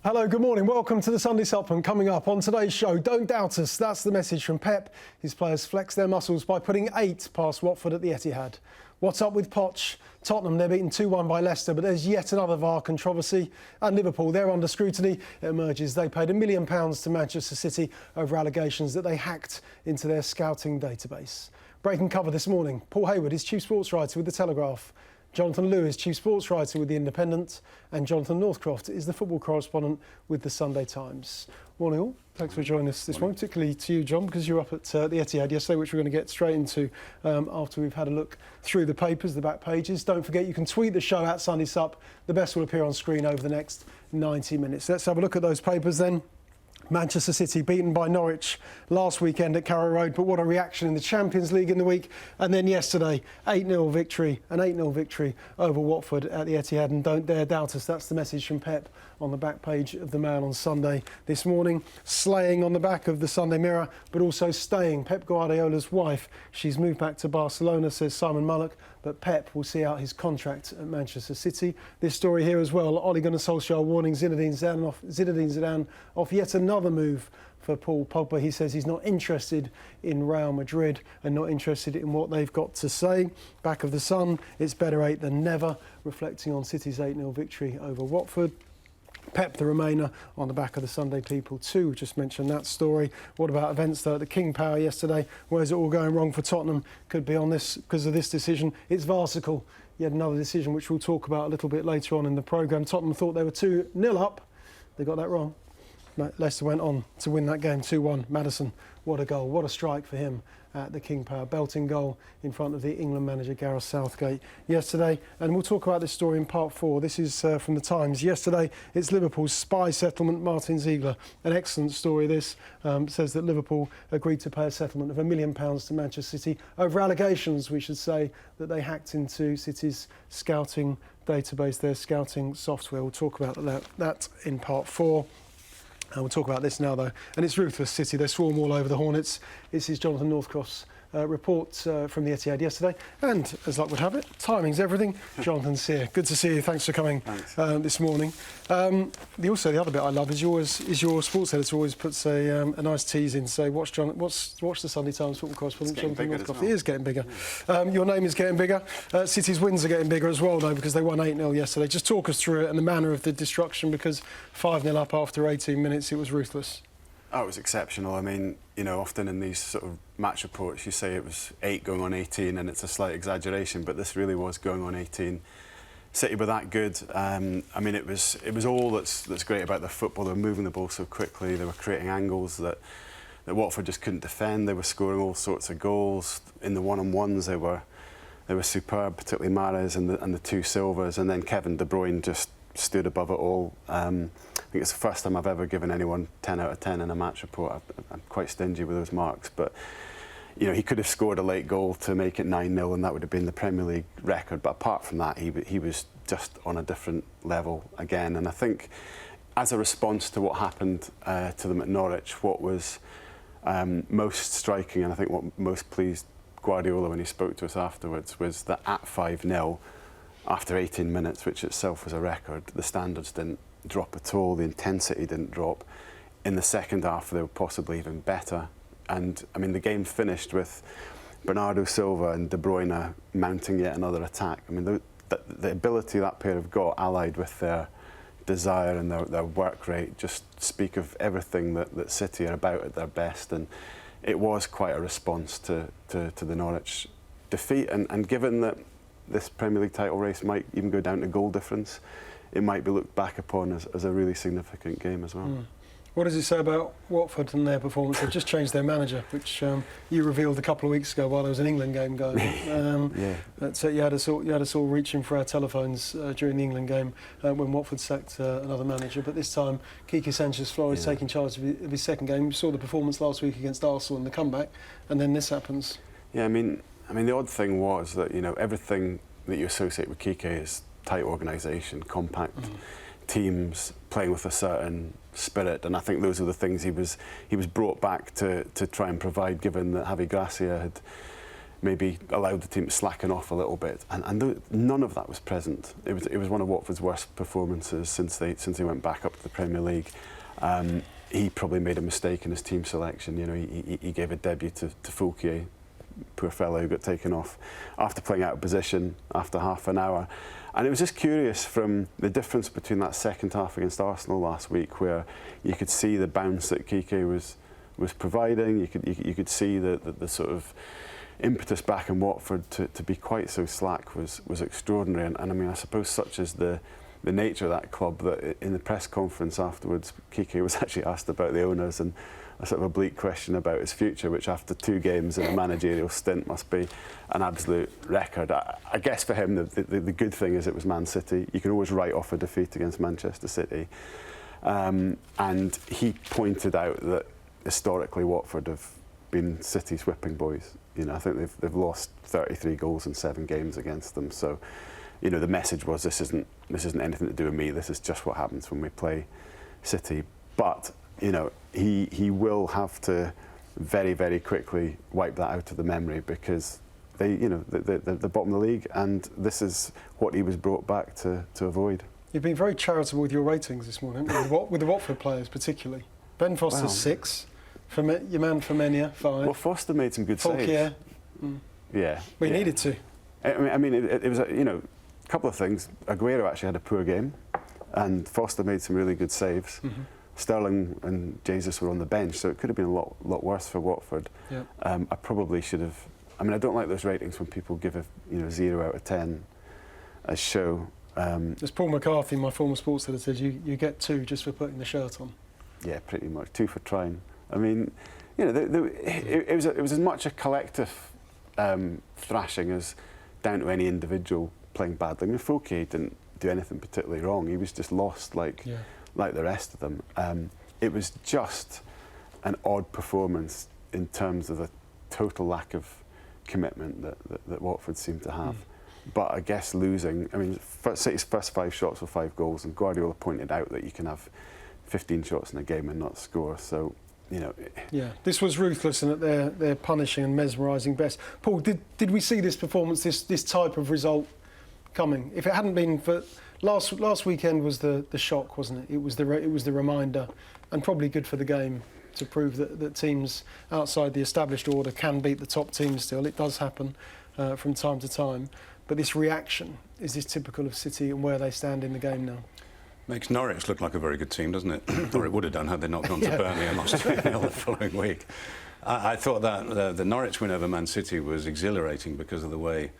Hello, good morning. Welcome to the Sunday Supplement. Coming up on today's show, don't doubt us. That's the message from Pep. His players flex their muscles by putting 8 past Watford at the Etihad. What's up with Poch? Tottenham, they're beaten 2-1 by Leicester, but there's yet another VAR controversy. And Liverpool, they're under scrutiny. It emerges they paid £1 million to Manchester City over allegations that they hacked into their scouting database. Breaking cover this morning, Paul Hayward is chief sports writer with The Telegraph. Jonathan Lewis, chief sports writer with The Independent, and Jonathan Northcroft is the football correspondent with The Sunday Times. Morning all, thanks for joining us this morning, particularly to you, John, because you were up at the Etihad yesterday, which we're going to get straight into after we've had a look through the papers, the back pages. Don't forget you can tweet the show at Sunday Sup. The best will appear on screen over the next 90 minutes. Let's have a look at those papers then. Manchester City beaten by Norwich last weekend at Carrow Road, but what a reaction in the Champions League in the week. And then yesterday, an 8-0 victory over Watford at the Etihad. And don't dare doubt us, that's the message from Pep on the back page of the Mail on Sunday this morning. Slaying on the back of the Sunday Mirror, but also staying. Pep Guardiola's wife, she's moved back to Barcelona, says Simon Mullock, but Pep will see out his contract at Manchester City. This story here as well, Ole Gunnar Solskjaer warning Zinedine Zidane off yet another move for Paul Pogba. He says he's not interested in Real Madrid and not interested in what they've got to say. Back of the Sun, it's better 8 than never, reflecting on City's 8-0 victory over Watford. Pep the Remainer on the back of the Sunday People too. Just mentioned that story. What about events though at the King Power yesterday? Where's it all going wrong for Tottenham? Could be on this because of this decision. It's farcical. Yet another decision which we'll talk about a little bit later on in the programme. Tottenham thought they were 2-0 up. They got that wrong. Leicester went on to win that game 2-1. Maddison, what a goal, what a strike for him at the King Power. Belting goal in front of the England manager Gareth Southgate yesterday. And we'll talk about this story in part 4. This is from the Times. Yesterday, it's Liverpool's spy settlement. Martin Ziegler, an excellent story this, says that Liverpool agreed to pay a settlement of £1 million to Manchester City over allegations, we should say, that they hacked into City's scouting database, their scouting software. We'll talk about that in part 4. And we'll talk about this now, though. And it's ruthless, City. They swarm all over the Hornets. This is Jonathan Northcroft's report from the Etihad yesterday. And, as luck would have it, timing's everything. Jonathan's here. Good to see you. Thanks for coming this morning. The other bit I love is your sports editor always puts a nice tease in to say, watch the Sunday Times football correspondent, Jonathan Northcroft. Well. It is getting bigger. Your name is getting bigger. City's wins are getting bigger as well, though, because they won 8-0 yesterday. Just talk us through it and the manner of the destruction, because 5-0 up after 18 minutes, it was ruthless. Oh, it was exceptional. I mean, you know, often in these sort of match reports, you say it was 8 going on 18, and it's a slight exaggeration, but this really was going on 18. City were that good. I mean, it was all that's great about the football. They were moving the ball so quickly. They were creating angles that Watford just couldn't defend. They were scoring all sorts of goals in the one-on-ones. They were superb, particularly Mahrez and the 2 Silvas, and then Kevin De Bruyne just stood above it all. I think it's the first time I've ever given anyone 10 out of 10 in a match report. I'm quite stingy with those marks, but you know, he could have scored a late goal to make it 9-0, and that would have been the Premier League record. But apart from that, he was just on a different level again. And I think, as a response to what happened to them at Norwich, what was most striking, and I think what most pleased Guardiola when he spoke to us afterwards, was that at 5-0, after 18 minutes, which itself was a record, the standards didn't drop at all, the intensity didn't drop. In the second half, they were possibly even better. And, I mean, the game finished with Bernardo Silva and De Bruyne mounting yet another attack. I mean, the ability that pair have got, allied with their desire and their work rate, just speak of everything that City are about at their best. And it was quite a response to the Norwich defeat. And given that this Premier League title race might even go down to goal difference, it might be looked back upon as a really significant game as well. What does it say about Watford and their performance? They've just changed their manager, which you revealed a couple of weeks ago while there was an England game going. So you had us all reaching for our telephones during the England game when Watford sacked another manager. But this time, Quique Sanchez-Flores taking charge of his second game. You saw the performance last week against Arsenal and the comeback, and then this happens. Yeah, I mean, the odd thing was that, you know, everything that you associate with Quique is tight organisation, compact teams, playing with a certain spirit, and I think those are the things he was brought back to try and provide, given that Javi Gracia maybe allowed the team to slacken off a little bit, and none of that was present. It was one of Watford's worst performances since they went back up to the Premier League. He probably made a mistake in his team selection. You know, he gave a debut to Fulquier, poor fellow who got taken off after playing out of position after half an hour. And it was just curious from the difference between that second half against Arsenal last week, where you could see the bounce that Kike was providing. You could see the sort of impetus back in Watford to be quite so slack was extraordinary. And I mean, I suppose such is the nature of that club that in the press conference afterwards, Kike was actually asked about the owners and a sort of oblique question about his future, which after 2 games in a managerial stint must be an absolute record. I guess for him, the good thing is it was Man City. You can always write off a defeat against Manchester City. And he pointed out that historically Watford have been City's whipping boys. You know, I think they've lost 33 goals in 7 games against them. So, you know, the message was this isn't anything to do with me. This is just what happens when we play City. But you know, he will have to very, very quickly wipe that out of the memory, because they're bottom of the league, and this is what he was brought back to avoid. You've been very charitable with your ratings this morning, with the Watford players particularly. Ben Foster's 6, your man Femenia 5. Well, Foster made some good saves. Yeah. Yeah. We needed to. I mean, it was a couple of things. Aguero actually had a poor game, and Foster made some really good saves. Mm-hmm. Sterling and Jesus were on the bench, so it could have been a lot worse for Watford. Yeah. I probably should have. I mean, I don't like those ratings when people give a 0 out of 10 as show. As Paul McCarthy, my former sports editor, said, you get 2 just for putting the shirt on. Yeah, pretty much 2 for trying. I mean, you know, it was as much a collective thrashing as down to any individual playing badly. I mean, Fulquier didn't do anything particularly wrong. He was just lost like the rest of them. It was just an odd performance in terms of the total lack of commitment that Watford seemed to have. But I guess losing, I mean, City's first 5 shots were 5 goals, and Guardiola pointed out that you can have 15 shots in a game and not score. So, you know. Yeah, this was ruthless and at their punishing and mesmerising best. Paul, did we see this performance, this type of result coming? If it hadn't been for last weekend was the shock, wasn't it? It was the reminder, and probably good for the game to prove that teams outside the established order can beat the top teams still. It does happen from time to time. But this reaction, is this typical of City and where they stand in the game now? Makes Norwich look like a very good team, doesn't it? Or it would have done had they not gone to Burnley and lost 2-0 the following week. I thought that the Norwich win over Man City was exhilarating because of the way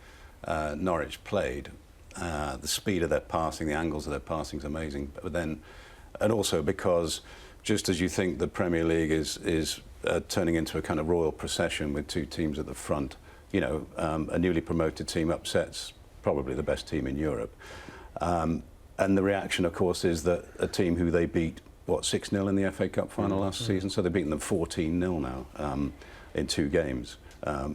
Norwich played. The speed of their passing, the angles of their passing is amazing. But then, and also because just as you think the Premier League is turning into a kind of royal procession with 2 teams at the front, you know, a newly promoted team upsets probably the best team in Europe. And the reaction, of course, is that a team who they beat, 6-0 in the FA Cup final last season? So they've beaten them 14-0 now in 2 games.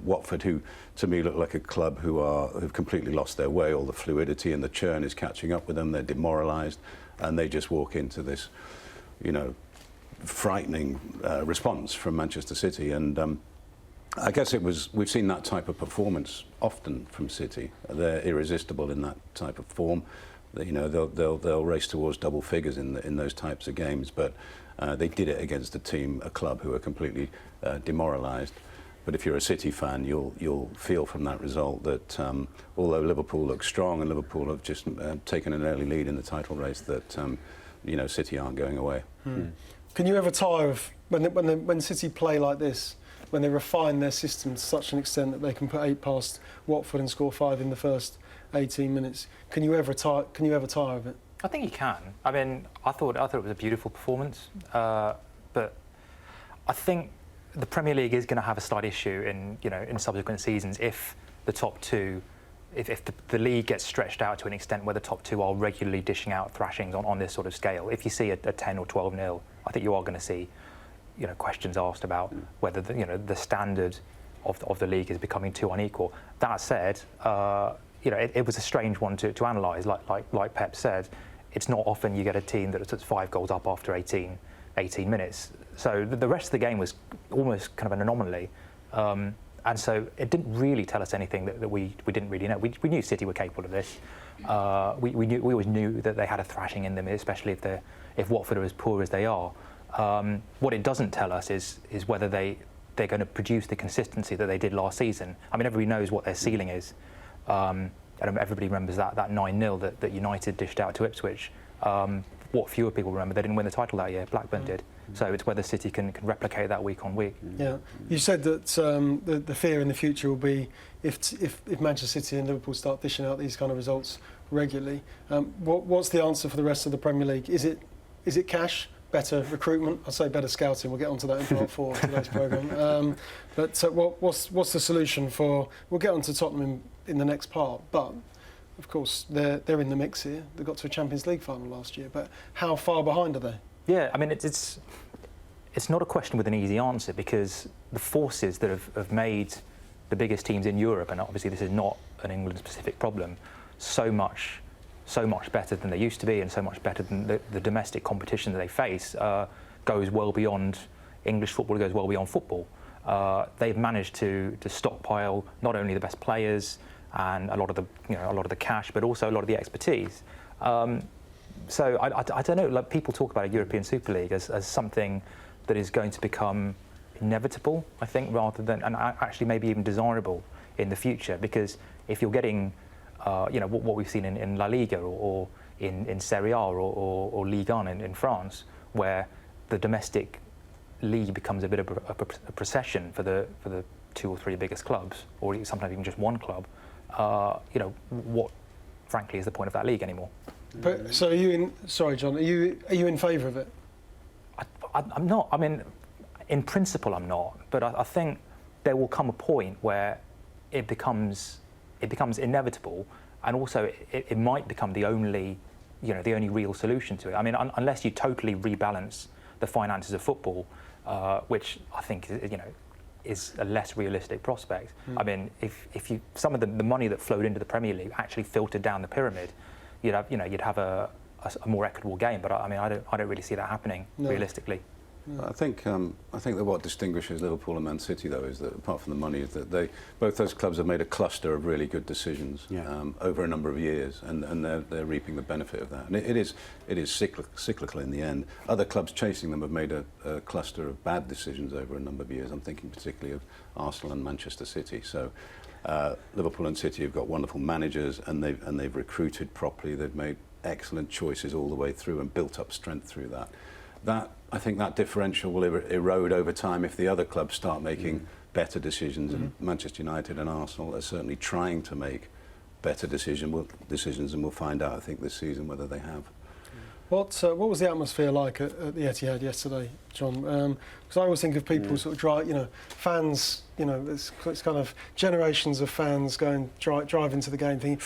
Watford, who to me look like a club who've completely lost their way. All the fluidity and the churn is catching up with them. They're demoralised, and they just walk into this, you know, frightening response from Manchester City. And I guess we've seen that type of performance often from City. They're irresistible in that type of form. You know, they'll race towards double figures in those types of games, but they did it against a club who are completely demoralised. But if you're a City fan, you'll feel from that result that although Liverpool looks strong and Liverpool have just taken an early lead in the title race, that you know, City aren't going away. Can you ever tire of when City play like this? When they refine their system to such an extent that they can put 8 past Watford and score 5 in the first 18 minutes. Can you ever tire of it? I think you can. I mean, I thought it was a beautiful performance, but I think the Premier League is going to have a slight issue in subsequent seasons if the top 2, if the league gets stretched out to an extent where the top 2 are regularly dishing out thrashings on this sort of scale. If you see a 10 or 12-0, I think you are going to see, you know, questions asked about whether the standard of the league is becoming too unequal. That said, you know, it was a strange one to analyse. Like Pep said, it's not often you get a team that's 5 goals up after 18 minutes. So the rest of the game was almost kind of an anomaly. And so it didn't really tell us anything that we didn't really know. We knew City were capable of this. We always knew that they had a thrashing in them, especially if Watford are as poor as they are. What it doesn't tell us is whether they're going to produce the consistency that they did last season. I mean, everybody knows what their ceiling is. And everybody remembers that 9-0 that United dished out to Ipswich. What fewer people remember, they didn't win the title that year. Blackburn did. So it's whether City can replicate that week on week. Yeah, you said that the fear in the future will be if Manchester City and Liverpool start dishing out these kind of results regularly. What's the answer for the rest of the Premier League? Is it cash? Better recruitment? I'd say better scouting. We'll get onto that in part 4 of today's programme. But what's the solution for? We'll get onto Tottenham in the next part, but. Of course, they're in the mix here. They got to a Champions League final last year, but how far behind are they? Yeah, I mean, it's not a question with an easy answer, because the forces that have made the biggest teams in Europe, and obviously this is not an England-specific problem, so much better than they used to be, and so much better than the domestic competition that they face, goes well beyond English football, goes well beyond football. They've managed to stockpile not only the best players and a lot of the cash, but also a lot of the expertise. So I don't know. Like, people talk about a European Super League as something that is going to become inevitable, I think, rather than and actually maybe even desirable in the future. Because if you're getting, what we've seen in La Liga or in Serie A or Ligue 1 in France, where the domestic league becomes a bit of a procession for the 2 or 3 biggest clubs, or sometimes even just one club. What, frankly, is the point of that league anymore? But so are you in? Sorry, John. Are you in favour of it? I'm not. I mean, in principle, I'm not. But I think there will come a point where it becomes inevitable, and also it might become the only real solution to it. I mean, unless you totally rebalance the finances of football, which I think is a less realistic prospect. I mean, if some of the money that flowed into the Premier League actually filtered down the pyramid, you'd have a more equitable game. But I don't really see that happening realistically. I think that what distinguishes Liverpool and Man City, though, is that apart from the money, is that both those clubs have made a cluster of really good decisions over a number of years, and they're reaping the benefit of that. And it is cyclical in the end. Other clubs chasing them have made a cluster of bad decisions over a number of years. I'm thinking particularly of Arsenal and Manchester City. So Liverpool and City have got wonderful managers, and they've recruited properly. They've made excellent choices all the way through and built up strength through that. I think that differential will erode over time if the other clubs start making better decisions. And Manchester United and Arsenal are certainly trying to make better decisions, and we'll find out, I think, this season whether they have. What was the atmosphere like at the Etihad yesterday, John? Because I always think of people sort of fans. It's kind of generations of fans drive into the game thinking,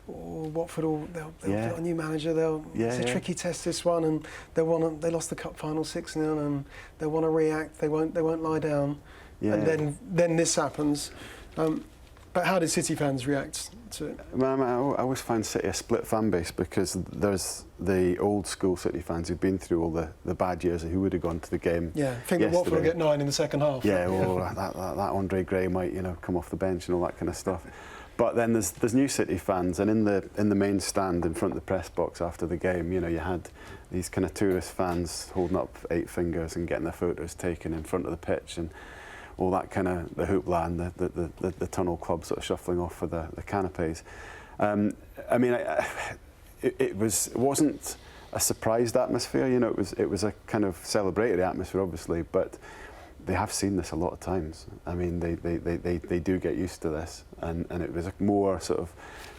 Watford, they'll get a new manager. It's a tricky test, this one, and they lost the cup final 6-0, and they want to react. They won't lie down. Yeah. And then this happens. But how did City fans react to it? Well, I always find City a split fan base, because there's the old school City fans who've been through all the bad years and who would have gone to the game. Yeah, I think that Watford will get 9 in the second half. Yeah, well, that Andre Gray might come off the bench and all that kind of stuff. But then there's new City fans, and in the main stand in front of the press box after the game, you had these kind of tourist fans holding up 8 fingers and getting their photos taken in front of the pitch, and all that kind of the hoopla and the tunnel club sort of shuffling off for the canapes. I mean, it wasn't a surprised atmosphere. It was a kind of celebrated atmosphere, obviously, but they have seen this a lot of times. I mean, they do get used to this, and it was a more sort of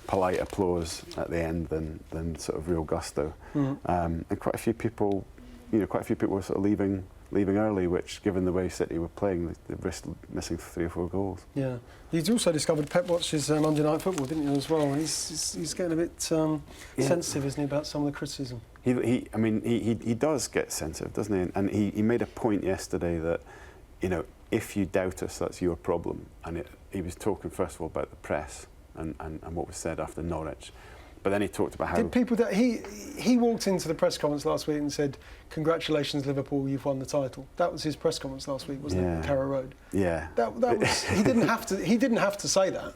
polite applause at the end than sort of real gusto. And quite a few people were sort of leaving early, which, given the way City were playing, they risked missing 3 or 4 goals. Yeah, you'd also discovered Pep watches Monday Night Football, didn't you, as well? And he's getting a bit sensitive, isn't he, about some of the criticism? He does get sensitive, doesn't he? And he made a point yesterday that, if you doubt us, that's your problem. And he was talking first of all about the press and what was said after Norwich. But then he talked about how... Did people that he walked into the press conference last week and said, "Congratulations, Liverpool, you've won the title." That was his press conference last week, wasn't it? Carrow Road. Yeah. That was. He didn't have to. He didn't have to say that.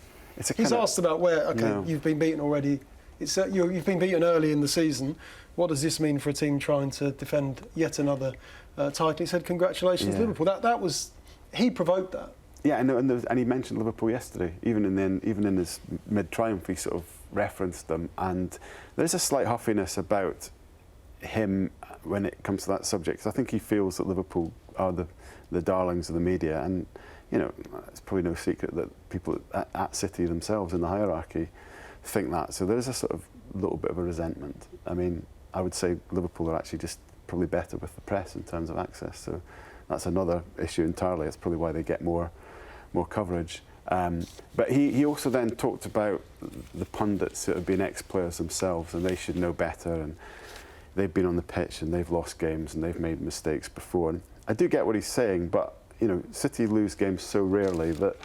He's asked about where. Okay, no. You've been beaten already. You've been beaten early in the season. What does this mean for a team trying to defend yet another title? He said, "Congratulations, Liverpool." That was. He provoked that. Yeah, and he mentioned Liverpool yesterday. Even in his mid-triumph, he sort of referenced them. And there's a slight huffiness about him when it comes to that subject. 'Cause I think he feels that Liverpool are the darlings of the media. And, it's probably no secret that people at City themselves in the hierarchy think that. So there's a sort of little bit of a resentment. I mean, I would say Liverpool are actually just probably better with the press in terms of access. So that's another issue entirely. It's probably why they get more coverage. But he also then talked about the pundits that have been ex-players themselves, and they should know better, and they've been on the pitch and they've lost games and they've made mistakes before. And I do get what he's saying, but City lose games so rarely that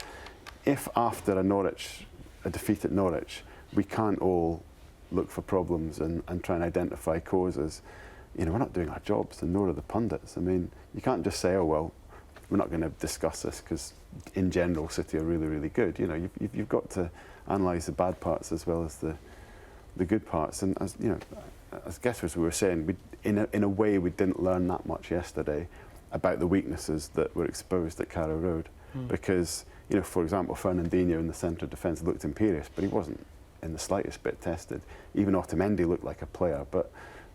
if after a defeat at Norwich, we can't all look for problems and try and identify causes, we're not doing our jobs, and nor are the pundits. I mean, you can't just say, "Oh well, we're not going to discuss this because in general City are really, really good." You've got to analyse the bad parts as well as the good parts. And as guessers we were saying, in a way we didn't learn that much yesterday about the weaknesses that were exposed at Carrow Road. Because, for example, Fernandinho in the centre of defence looked imperious, but he wasn't in the slightest bit tested. Even Otamendi looked like a player, but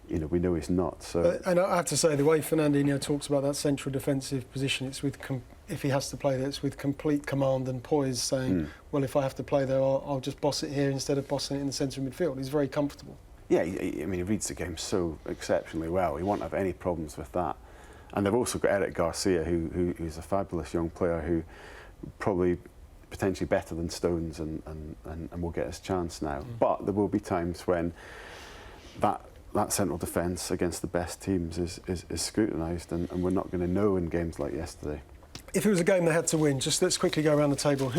we know he's not. So, and I have to say, the way Fernandinho talks about that central defensive position, it's with if he has to play there, it's with complete command and poise, saying, "Well, if I have to play there, I'll just boss it here instead of bossing it in the centre of midfield." He's very comfortable. Yeah, he reads the game so exceptionally well. He won't have any problems with that. And they've also got Eric Garcia, who's a fabulous young player who probably potentially better than Stones and will get his chance now. But there will be times when that central defence against the best teams is scrutinised, and we're not going to know in games like yesterday. If it was a game they had to win, just let's quickly go around the table.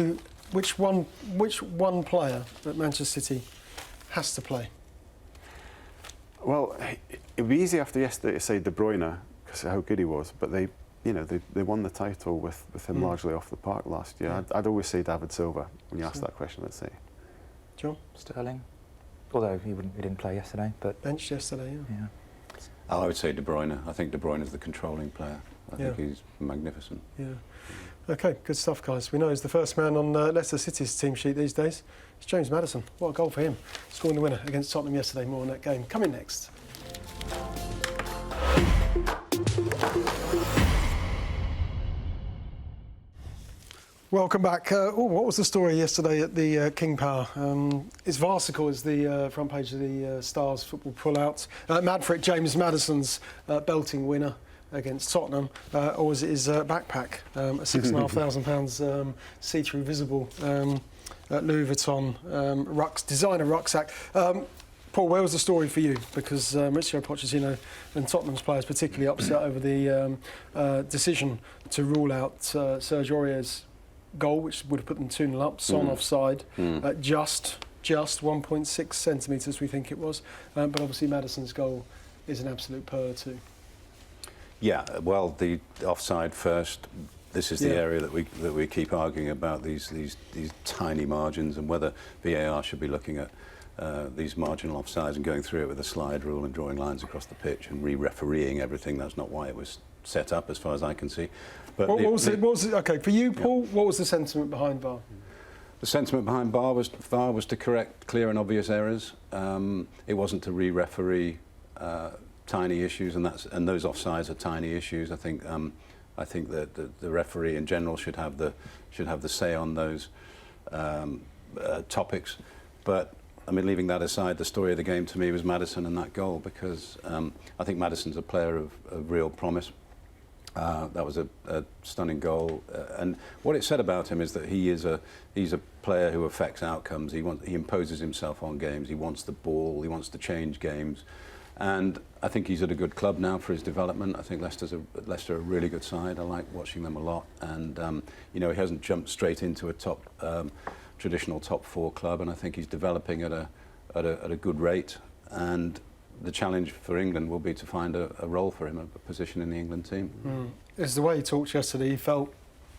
Which one player that Manchester City has to play? Well, it would be easy after yesterday to say De Bruyne, because of how good he was, but they won the title with him largely off the park last year. Yeah. I'd always say David Silva when you ask that question, let's say. John? Sterling. Although he didn't play yesterday, but benched yesterday, yeah. I would say De Bruyne. I think De Bruyne is the controlling player. I think he's magnificent. Yeah. Okay, good stuff, guys. We know he's the first man on Leicester City's team sheet these days. It's James Maddison. What a goal for him. Scoring the winner against Tottenham yesterday. More on that game coming next. Welcome back. What was the story yesterday at the King Power? Is Varsicle is the front page of the Stars football pull-out. Madfrick, James Maddison's belting winner against Tottenham, or was it his backpack, a £6,500 see-through visible Louis Vuitton designer rucksack. Paul, where was the story for you? Because Mauricio Pochettino and Tottenham's players particularly upset over the decision to rule out Serge Aurier's goal, which would have put them 2-0 up, Son offside, just 1.6 centimetres, we think it was. But obviously Maddison's goal is an absolute pearl too. Yeah, well, the offside first. This is the area that we keep arguing about, these tiny margins, and whether VAR should be looking at these marginal offsides and going through it with a slide rule and drawing lines across the pitch and re-refereeing everything. That's not why it was set up, as far as I can see. But what was it? Okay, for you, Paul, what was the sentiment behind VAR? The sentiment behind VAR was to correct clear and obvious errors. It wasn't to re-referee tiny issues, and those offsides are tiny issues. I think that the referee in general should have the say on those topics. But I mean, leaving that aside, the story of the game to me was Maddison and that goal, because I think Maddison's a player of real promise. That was a stunning goal, and what it said about him is that he's a player who affects outcomes. He imposes himself on games. He wants the ball. He wants to change games, and I think he's at a good club now for his development. I think Leicester are a really good side. I like watching them a lot, and he hasn't jumped straight into a traditional top four club, and I think he's developing at at a good rate, and the challenge for England will be to find a role for him, a position in the England team. It's the way he talked yesterday. He felt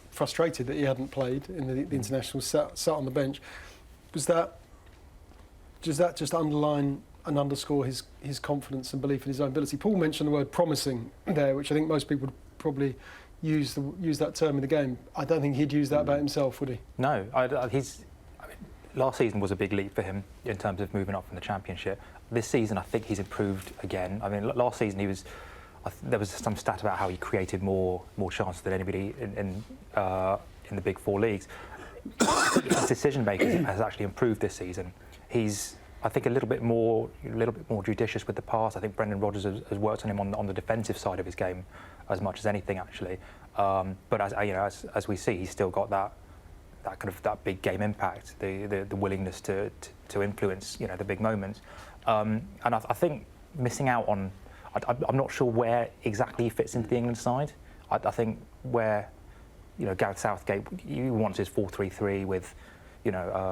frustrated that he hadn't played in the international, sat on the bench. Does that just underline and underscore his confidence and belief in his own ability? Paul mentioned the word promising there, which I think most people would probably use that term in the game. I don't think he'd use that about himself, would he? No, last season was a big leap for him in terms of moving up from the Championship. This season, I think he's improved again. I mean, last season there was some stat about how he created more chances than anybody in the big four leagues. His decision making has actually improved this season. He's, I think, a little bit more judicious with the pass. I think Brendan Rodgers has worked on him on the defensive side of his game as much as anything, actually. But as we see, he's still got that big game impact, the willingness to influence the big moments. And I think missing out on, I'm not sure where exactly he fits into the England side. I think where Gareth Southgate, he wants his 4-3-3 with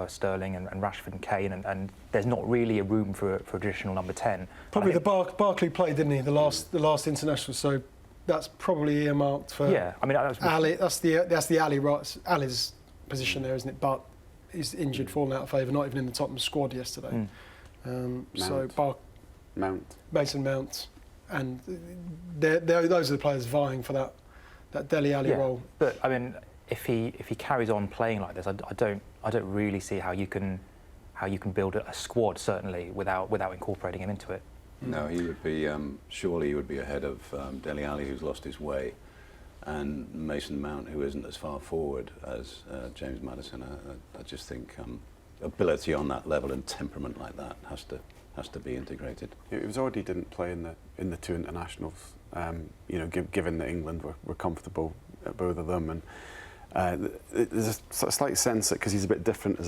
Sterling and Rashford and Kane, and there's not really a room for a traditional number 10. Probably the Barkley played, didn't he? The last international, so that's probably earmarked for. Yeah, I mean Ali. That's the Ali, right? Ali's position there, isn't it? But he's injured, fallen out of favour, not even in the Tottenham squad yesterday. Mason Mount, and those are the players vying for that Dele Alli role. But I mean, if he carries on playing like this, I don't really see how you can build a squad, certainly without incorporating him into it. No, he would be surely he would be ahead of Dele Alli, who's lost his way, and Mason Mount, who isn't as far forward as James Maddison. I just think ability on that level and temperament like that has to be integrated. It was odd he didn't play in the two internationals. Given that England were comfortable at both of them, and there's a slight sense that because he's a bit different as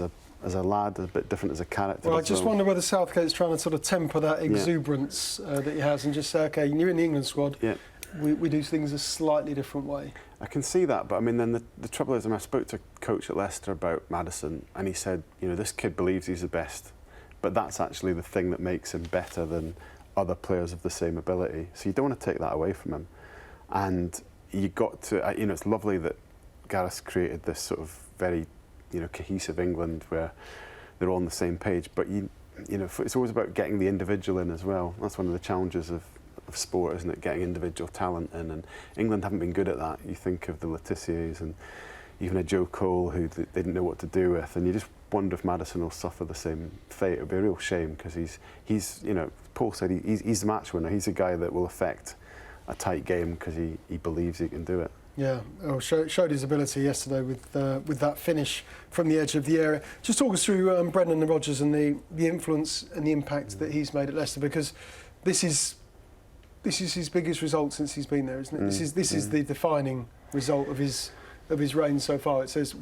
a lad, a bit different as a character. Well, I just wonder whether Southgate's trying to sort of temper that exuberance that he has, and just say, okay, you're in the England squad. Yeah. We do things a slightly different way. I can see that, but I mean, then the trouble is, I spoke to a coach at Leicester about Maddison, and he said, this kid believes he's the best, but that's actually the thing that makes him better than other players of the same ability. So you don't want to take that away from him. And you got to, it's lovely that Gareth created this sort of very, cohesive England where they're all on the same page. But it's always about getting the individual in as well. That's one of the challenges of sport, isn't it? Getting individual talent in, and England haven't been good at that. You think of the Letizier's and even a Joe Cole who they didn't know what to do with, and you just wonder if Maddison will suffer the same fate. It would be a real shame because he's Paul said he's the match winner. He's a guy that will affect a tight game because he believes he can do it. Yeah, showed his ability yesterday with that finish from the edge of the area. Just talk us through Brendan Rodgers and the influence and the impact that he's made at Leicester, because this is his biggest result since he's been there, isn't it? This is the defining result of his reign so far. It says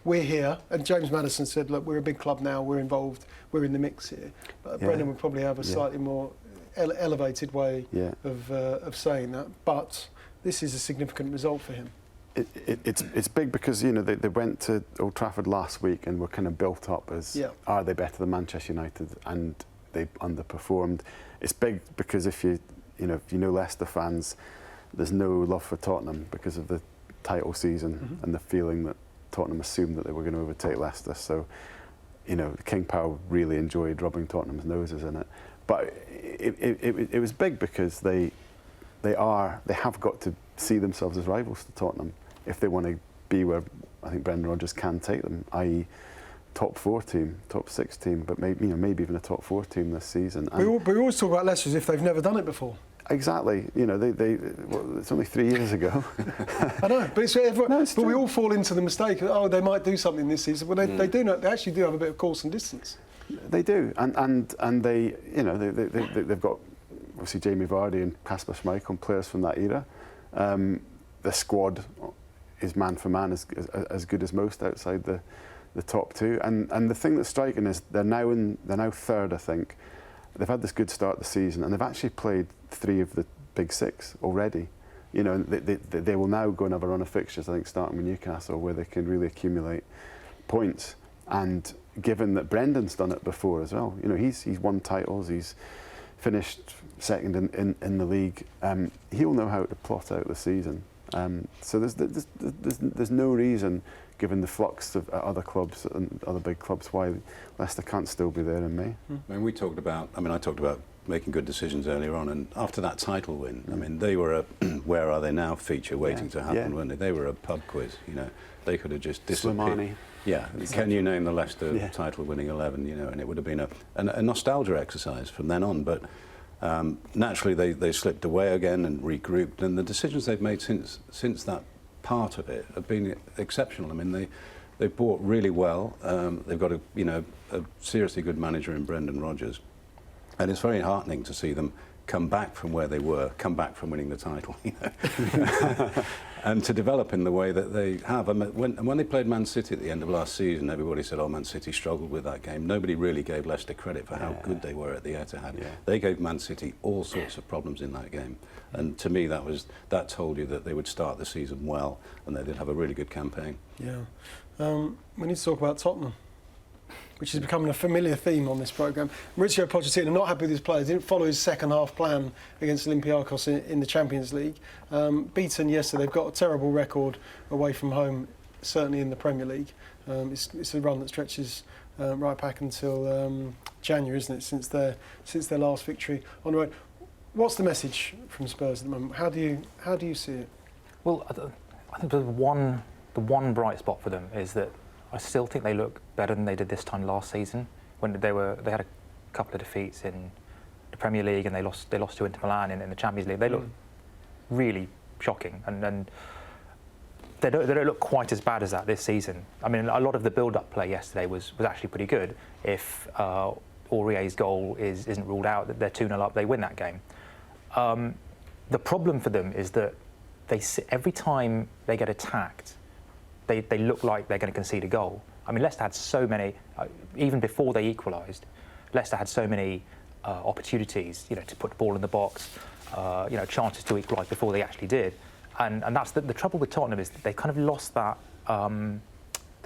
we're here, and James Maddison said, look, we're a big club now, we're involved, we're in the mix here. But Brendan would probably have a slightly more elevated way of saying that. But this is a significant result for him. It's big because they went to Old Trafford last week and were kind of built up as are they better than Manchester United, and they underperformed. It's big because if you know Leicester fans, there's no love for Tottenham because of the title season and the feeling that Tottenham assumed that they were going to overtake Leicester. So King Power really enjoyed rubbing Tottenham's noses in it. But it was big because they have got to see themselves as rivals to Tottenham if they want to be where I think Brendan Rodgers can take them, i.e. top 4 team, top 6 team, but maybe even a top 4 team this season. We always talk about Leicester as if they've never done it before. Exactly. It's only 3 years ago. I know, but we all fall into the mistake. They might do something this season. Well, they do not. They actually do have a bit of course and distance. They do, and they've got obviously Jamie Vardy and Kasper Schmeichel, players from that era. The squad is man for man as good as most outside the top 2. And the thing that's striking is they're now third, I think. They've had this good start to the season, and they've actually played 3 of the big 6 already. And they will now go and have a run of fixtures, I think, starting with Newcastle, where they can really accumulate points. And given that Brendan's done it before as well. You know, he's won titles, he's finished second in the league. He'll know how to plot out the season. So there's no reason, given the flux of other clubs and other big clubs, why Leicester can't still be there in May. I mean, I talked about making good decisions earlier on, and after that title win, I mean, they were a "Where Are They Now" feature waiting to happen, weren't they? They were a pub quiz, you know. They could have just disappeared. Slimani. Yeah, can you name the Leicester title-winning 11? You know, and it would have been a nostalgia exercise from then on. But naturally, they slipped away again and regrouped, and the decisions they've made since that part of it have been exceptional. I mean, they bought really well. They've got a seriously good manager in Brendan Rodgers, and it's very heartening to see them come back from where they were, come back from winning the title, you know, and to develop in the way that they have. I mean, when they played Man City at the end of last season, everybody said, "Oh, Man City struggled with that game." Nobody really gave Leicester credit for how good they were at the Etihad. Yeah. They gave Man City all sorts of problems in that game, and to me, that told you that they would start the season well, and they did have a really good campaign. Yeah, we need to talk about Tottenham, which is becoming a familiar theme on this programme. Mauricio Pochettino, not happy with his players, didn't follow his second-half plan against Olympiacos in the Champions League. Beaten yesterday, they've got a terrible record away from home, certainly in the Premier League. It's a run that stretches right back until January, isn't it, since their last victory on the road. What's the message from Spurs at the moment? How do you see it? Well, I think the one bright spot for them is that I still think they look better than they did this time last season, when they had a couple of defeats in the Premier League and they lost to Inter Milan in the Champions League. They look really shocking, and they don't look quite as bad as that this season. I mean, a lot of the build-up play yesterday was actually pretty good. If Aurier's goal isn't ruled out, that they're 2-0 up, they win that game. The problem for them is that every time they get attacked, they look like they're going to concede a goal. I mean, Leicester had so many, even before they equalised, Leicester had so many opportunities, you know, to put the ball in the box, you know, chances to equalise before they actually did. And that's the trouble with Tottenham, is that they kind of lost that kind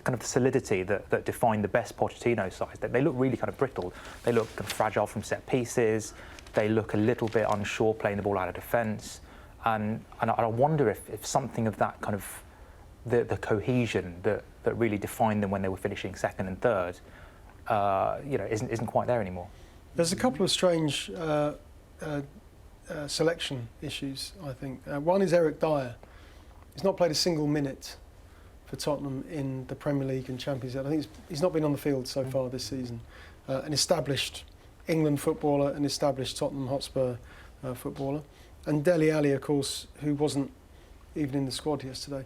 of solidity that defined the best Pochettino side. They look really kind of brittle. They look kind of fragile from set pieces. They look a little bit unsure playing the ball out of defence. And I wonder if something of that kind of the cohesion that really defined them when they were finishing second and third, you know, isn't quite there anymore. There's a couple of strange selection issues, I think. One is Eric Dyer. He's not played a single minute for Tottenham in the Premier League and Champions League. I think he's not been on the field so far this season. An established England footballer, an established Tottenham Hotspur footballer. And Dele Alli, of course, who wasn't even in the squad yesterday.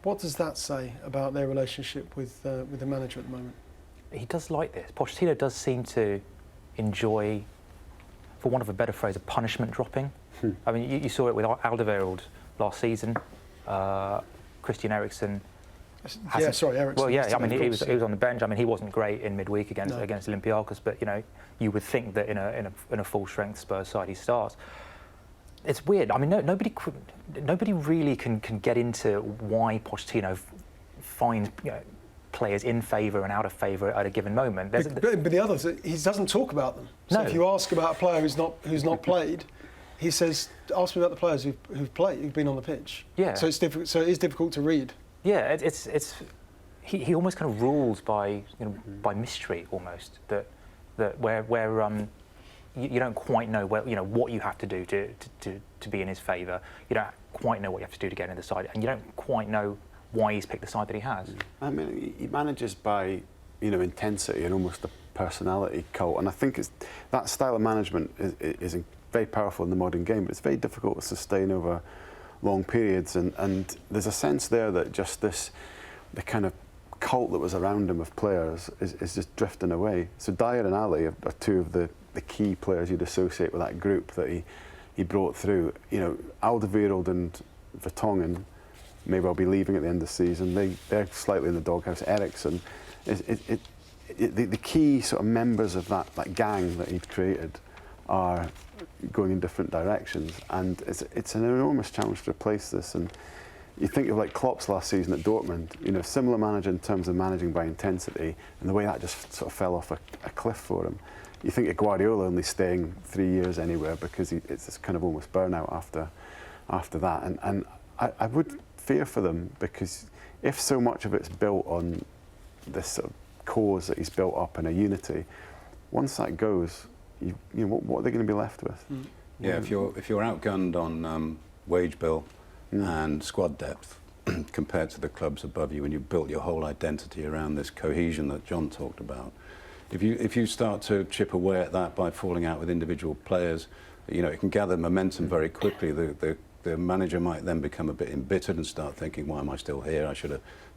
What does that say about their relationship with the manager at the moment? He does like this. Pochettino does seem to enjoy, for want of a better phrase, a punishment dropping. I mean, you saw it with Alderweireld last season. Christian Eriksen. Eriksen. Well, yeah, I mean, he was on the bench. I mean, he wasn't great in midweek against Olympiacos, but you know, you would think that in a full strength Spurs side he starts. It's weird. I mean, nobody really can get into why Pochettino finds, you know, players in favour and out of favour at a given moment. But the others, he doesn't talk about them. So if you ask about a player who's not played, he says, "Ask me about the players who've played, who've been on the pitch." Yeah. So it's difficult. So it is difficult to read. Yeah, he almost kind of rules by by mystery almost. That where you don't quite know what you have to do to be in his favour. You don't quite know what you have to do to get in the side, and you don't quite know why he's picked the side that he has. I mean, he manages by intensity and almost a personality cult, and I think that style of management is very powerful in the modern game, but it's very difficult to sustain over long periods, and there's a sense there that just the kind of cult that was around him of players is just drifting away. So Dyer and Ali are two of the key players you'd associate with that group that he brought through. You know, Alderweireld and Vertonghen may well be leaving at the end of the season. They're slightly in the doghouse. Eriksen, the key sort of members of that gang that he'd created are going in different directions, and it's an enormous challenge to replace this. And you think of like Klopp's last season at Dortmund, you know, similar manager in terms of managing by intensity, and the way that just sort of fell off a cliff for him. You think of Guardiola only staying 3 years anywhere because it's this kind of almost burnout after that. And I would fear for them, because if so much of it's built on this sort of cause that he's built up in a unity, once that goes, you know, what are they going to be left with? Yeah, if you're outgunned on wage bill and squad depth compared to the clubs above you, and you've built your whole identity around this cohesion that John talked about, if you start to chip away at that by falling out with individual players, you know, it can gather momentum very quickly. The manager might then become a bit embittered and start thinking, why am I still here? I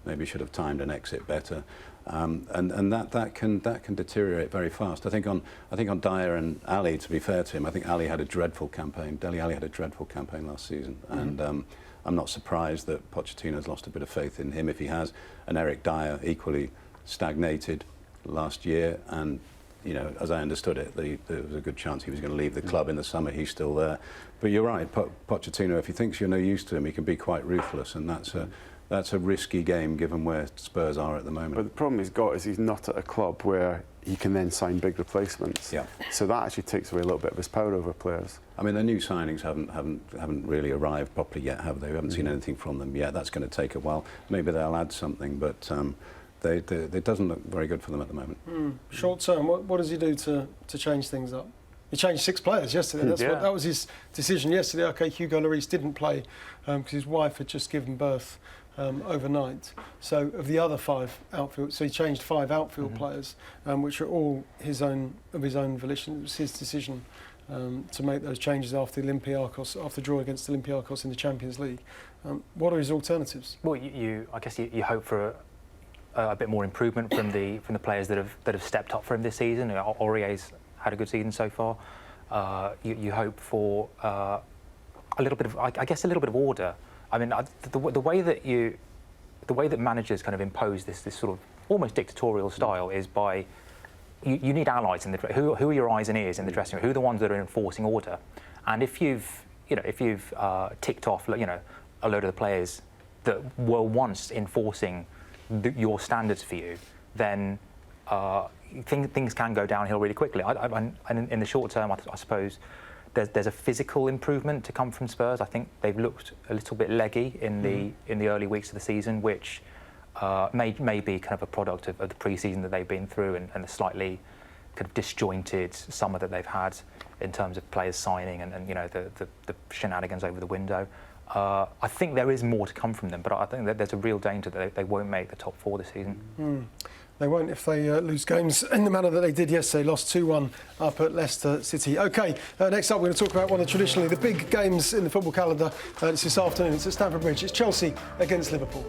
maybe should have timed an exit better, and that can deteriorate very fast. I think on Dyer and Ali, to be fair to him, I think Ali had a dreadful campaign. Dele Alli had a dreadful campaign last season, and I'm not surprised that Pochettino's lost a bit of faith in him if he has. And Eric Dyer equally stagnated last year, and you know, as I understood it, there was a good chance he was going to leave the club in the summer. He's still there, but you're right, Pochettino, if he thinks you're no use to him, he can be quite ruthless, and that's a risky game given where Spurs are at the moment. But the problem he's got is he's not at a club where he can then sign big replacements. Yeah. So that actually takes away a little bit of his power over players. I mean, the new signings haven't really arrived properly yet, have they? We haven't seen anything from them yet. That's going to take a while. Maybe they'll add something, but it doesn't look very good for them at the moment. Short term, what does he do to change things up? He changed 6 players yesterday. That was his decision yesterday. Okay, Hugo Lloris didn't play because his wife had just given birth overnight. So of the other 5 outfield, so he changed 5 outfield players, which are all of his own volition. It was his decision to make those changes after after draw against Olympiacos in the Champions League. What are his alternatives? Well, I guess you hope for a bit more improvement from the players that have stepped up for him this season. Aurier's had a good season so far. You hope for a little bit of, I guess, a little bit of order. I mean, the way that managers kind of impose this sort of almost dictatorial style is by you need allies in the who are your eyes and ears in the dressing room, who are the ones that are enforcing order. And if you've ticked off, you know, a load of the players that were once enforcing your standards for you, then things can go downhill really quickly. And in the short term, I suppose there's a physical improvement to come from Spurs. I think they've looked a little bit leggy in the early weeks of the season, which may be kind of a product of the pre-season that they've been through and the slightly kind of disjointed summer that they've had in terms of players signing and you know the shenanigans over the window. I think there is more to come from them, but I think that there's a real danger that they won't make the top 4 this season. They won't if they lose games in the manner that they did yesterday. Lost 2-1 up at Leicester City. OK, next up we're going to talk about one of traditionally the big games in the football calendar. It's this afternoon. It's at Stamford Bridge. It's Chelsea against Liverpool.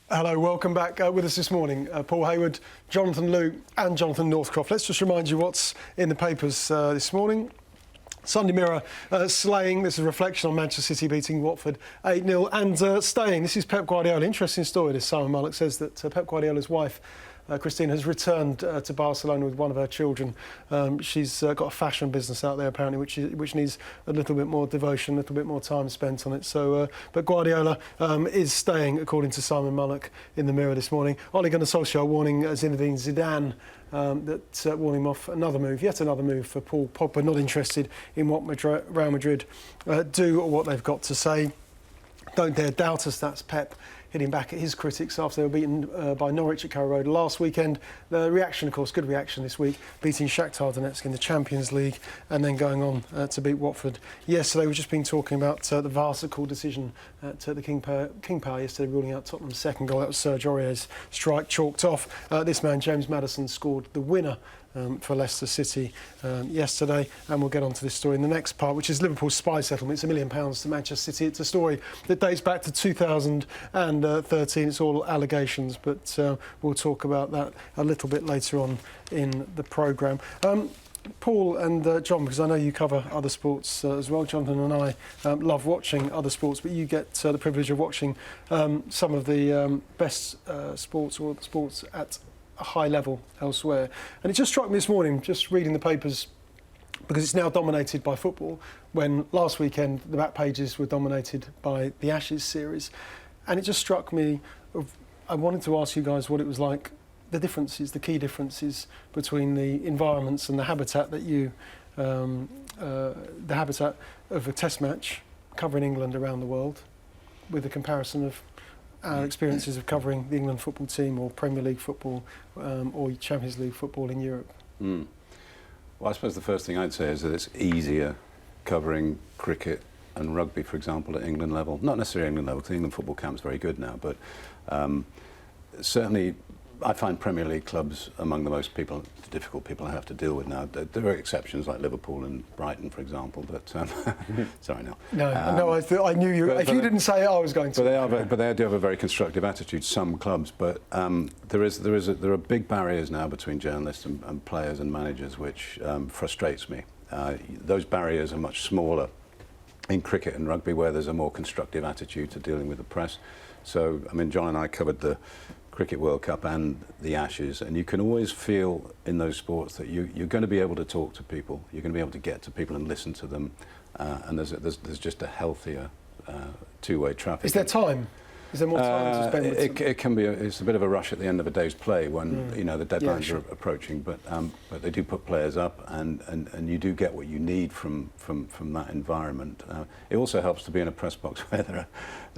Hello, welcome back with us this morning. Paul Hayward, Jonathan Lew and Jonathan Northcroft. Let's just remind you what's in the papers this morning. Sunday Mirror slaying. This is a reflection on Manchester City beating Watford 8-0 and staying. This is Pep Guardiola. Interesting story. This Simon Mullock says that Pep Guardiola's wife, Christine, has returned to Barcelona with one of her children. She's got a fashion business out there apparently, which needs a little bit more devotion, a little bit more time spent on it. So, but Guardiola is staying, according to Simon Mullock in the Mirror this morning. Ole Gunnar Solskjaer warning Zinedine Zidane that warning him off yet another move for Paul Pogba. Not interested in what Real Madrid do or what they've got to say. Don't dare doubt us. That's Pep hitting back at his critics after they were beaten by Norwich at Carrow Road last weekend. The reaction, of course, good reaction this week, beating Shakhtar Donetsk in the Champions League and then going on to beat Watford yesterday. We've just been talking about the farcical decision at the King Power yesterday, ruling out Tottenham's second goal. That was Serge Aurier's strike chalked off. This man, James Maddison, scored the winner for Leicester City yesterday, and we'll get on to this story in the next part, which is Liverpool's spy settlement. It's £1 million to Manchester City. It's a story that dates back to 2013. It's all allegations, but we'll talk about that a little bit later on in the programme. Paul and John, because I know you cover other sports as well. Jonathan and I love watching other sports, but you get the privilege of watching some of the best sports or sports at a high level elsewhere. And it just struck me this morning, just reading the papers because it's now dominated by football, when last weekend the back pages were dominated by the Ashes series. And it just struck me, I wanted to ask you guys what it was like, the differences, the key differences between the environments and the habitat that the habitat of a test match covering England around the world, with a comparison of our experiences of covering the England football team or Premier League football or Champions League football in Europe. Well, I suppose the first thing I'd say is that it's easier covering cricket and rugby, for example, at England level. Not necessarily England level, because the England football camp's very good now, but certainly I find Premier League clubs among the most difficult people I have to deal with now. There are exceptions like Liverpool and Brighton, for example, but sorry, no. No, I knew you. If you didn't say it, I was going to. But they do have a very constructive attitude. Some clubs, but there are big barriers now between journalists and players and managers, which frustrates me. Those barriers are much smaller in cricket and rugby, where there's a more constructive attitude to dealing with the press. So, I mean, John and I covered the Cricket World Cup and the Ashes, and you can always feel in those sports that you're going to be able to talk to people, you're going to be able to get to people and listen to them, and there's just a healthier two-way traffic. Is there time? Is there more time to spend with them? It can be. It's a bit of a rush at the end of a day's play when the deadlines are approaching. But they do put players up, and you do get what you need from that environment. It also helps to be in a press box where there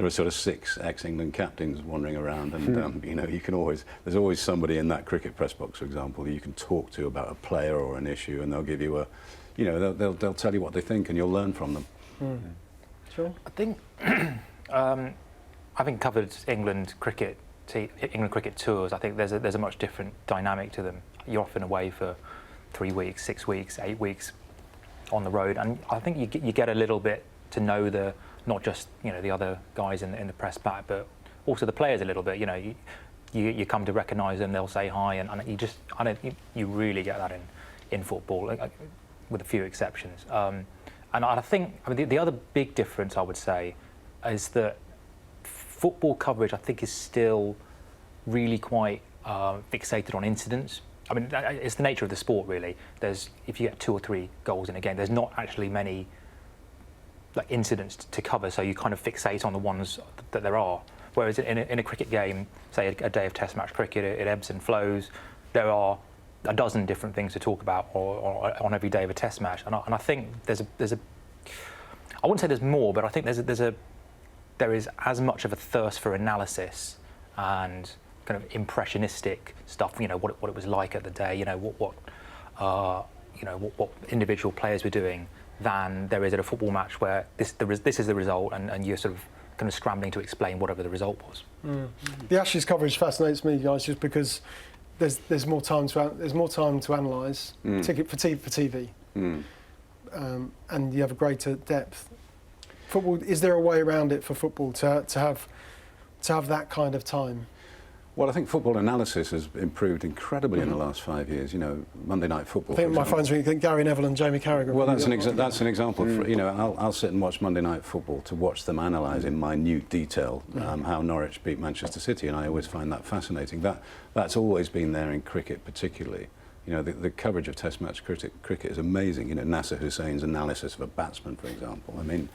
are sort of 6 ex-England captains wandering around, and you can always there's always somebody in that cricket press box, for example, that you can talk to about a player or an issue, and they'll give you they'll tell you what they think, and you'll learn from them. Sure. I think. Having covered England cricket tours, I think there's a much different dynamic to them. You're often away for 3 weeks, 6 weeks, 8 weeks on the road, and I think you get a little bit to know not just the other guys in the press pack, but also the players a little bit. You come to recognise them, they'll say hi, and you really get that in football, with a few exceptions. And I think the other big difference I would say is that football coverage, I think, is still really quite fixated on incidents. I mean, it's the nature of the sport, really. If you get 2 or 3 goals in a game, there's not actually many incidents to cover, so you kind of fixate on the ones that there are. Whereas in a cricket game, say a day of Test match cricket, it ebbs and flows. There are a dozen different things to talk about or on every day of a Test match, and I think there's a. I wouldn't say there's more, but I think there is as much of a thirst for analysis and kind of impressionistic stuff. What it was like at the day. What individual players were doing, than there is at a football match where this is the result, and you're sort of kind of scrambling to explain whatever the result was. The Ashes coverage fascinates me, guys, just because there's more time to analyse for TV, and you have a greater depth. Football, is there a way around it for football to have that kind of time? Well, I think football analysis has improved incredibly in the last 5 years. Monday Night Football. I think my phone's ringing. Gary Neville and Jamie Carragher. Well, that's an example. I'll sit and watch Monday Night Football to watch them analyse in minute detail how Norwich beat Manchester City, and I always find that fascinating. That's always been there in cricket, particularly. The coverage of Test match cricket is amazing. Nasser Hussein's analysis of a batsman, for example. I mean,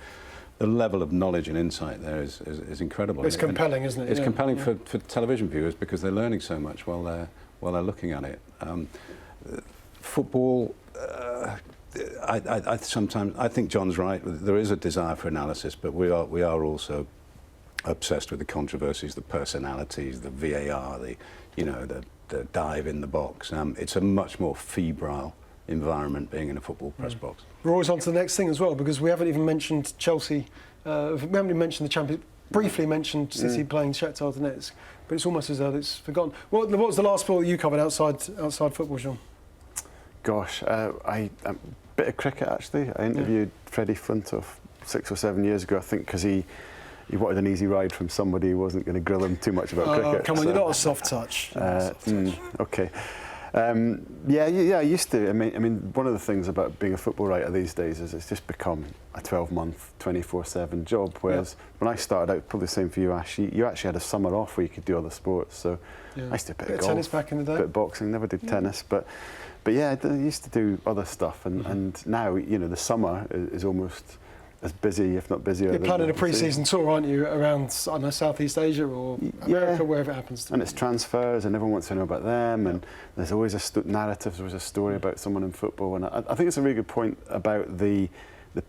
the level of knowledge and insight there is incredible. It's compelling, isn't it? It's compelling for television viewers because they're learning so much while they're looking at it. Football, I think John's right. There is a desire for analysis, but we are also obsessed with the controversies, the personalities, the VAR, the dive in the box. It's a much more febrile environment being in a football press box. We're always on to the next thing as well, because we haven't even mentioned Chelsea. We haven't even mentioned the Champions. Briefly mentioned City playing Shakhtar Donetsk, but it's almost as though it's forgotten. What was the last sport that you covered outside football, Jean? Gosh, a bit of cricket actually. I interviewed Freddie Flintoff 6 or 7 years ago, I think, because he wanted an easy ride from somebody who wasn't going to grill him too much about cricket. Come on, you're not a soft touch. Okay. Yeah, I used to. I mean, one of the things about being a football writer these days is it's just become a 12-month, 24/7 job. Whereas when I started out, probably the same for you, Ash, you actually had a summer off where you could do other sports. So I used to do a bit of golf, tennis back in the day, a bit of boxing. Never did tennis, but yeah, I used to do other stuff. And now, you know, the summer is almost as busy, if not busier. You're planning a pre-season tour, aren't you, around, I don't know, Southeast Asia or America, wherever it happens to be. And it's transfers, and everyone wants to know about them, and there's always a narrative, there's always a story about someone in football. And I think it's a really good point about the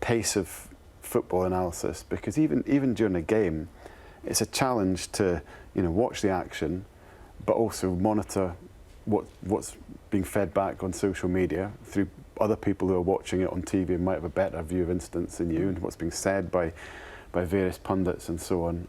pace of football analysis, because even during a game, it's a challenge to, you know, watch the action, but also monitor what's being fed back on social media through other people who are watching it on TV and might have a better view of incidents than you, and what's being said by various pundits and so on.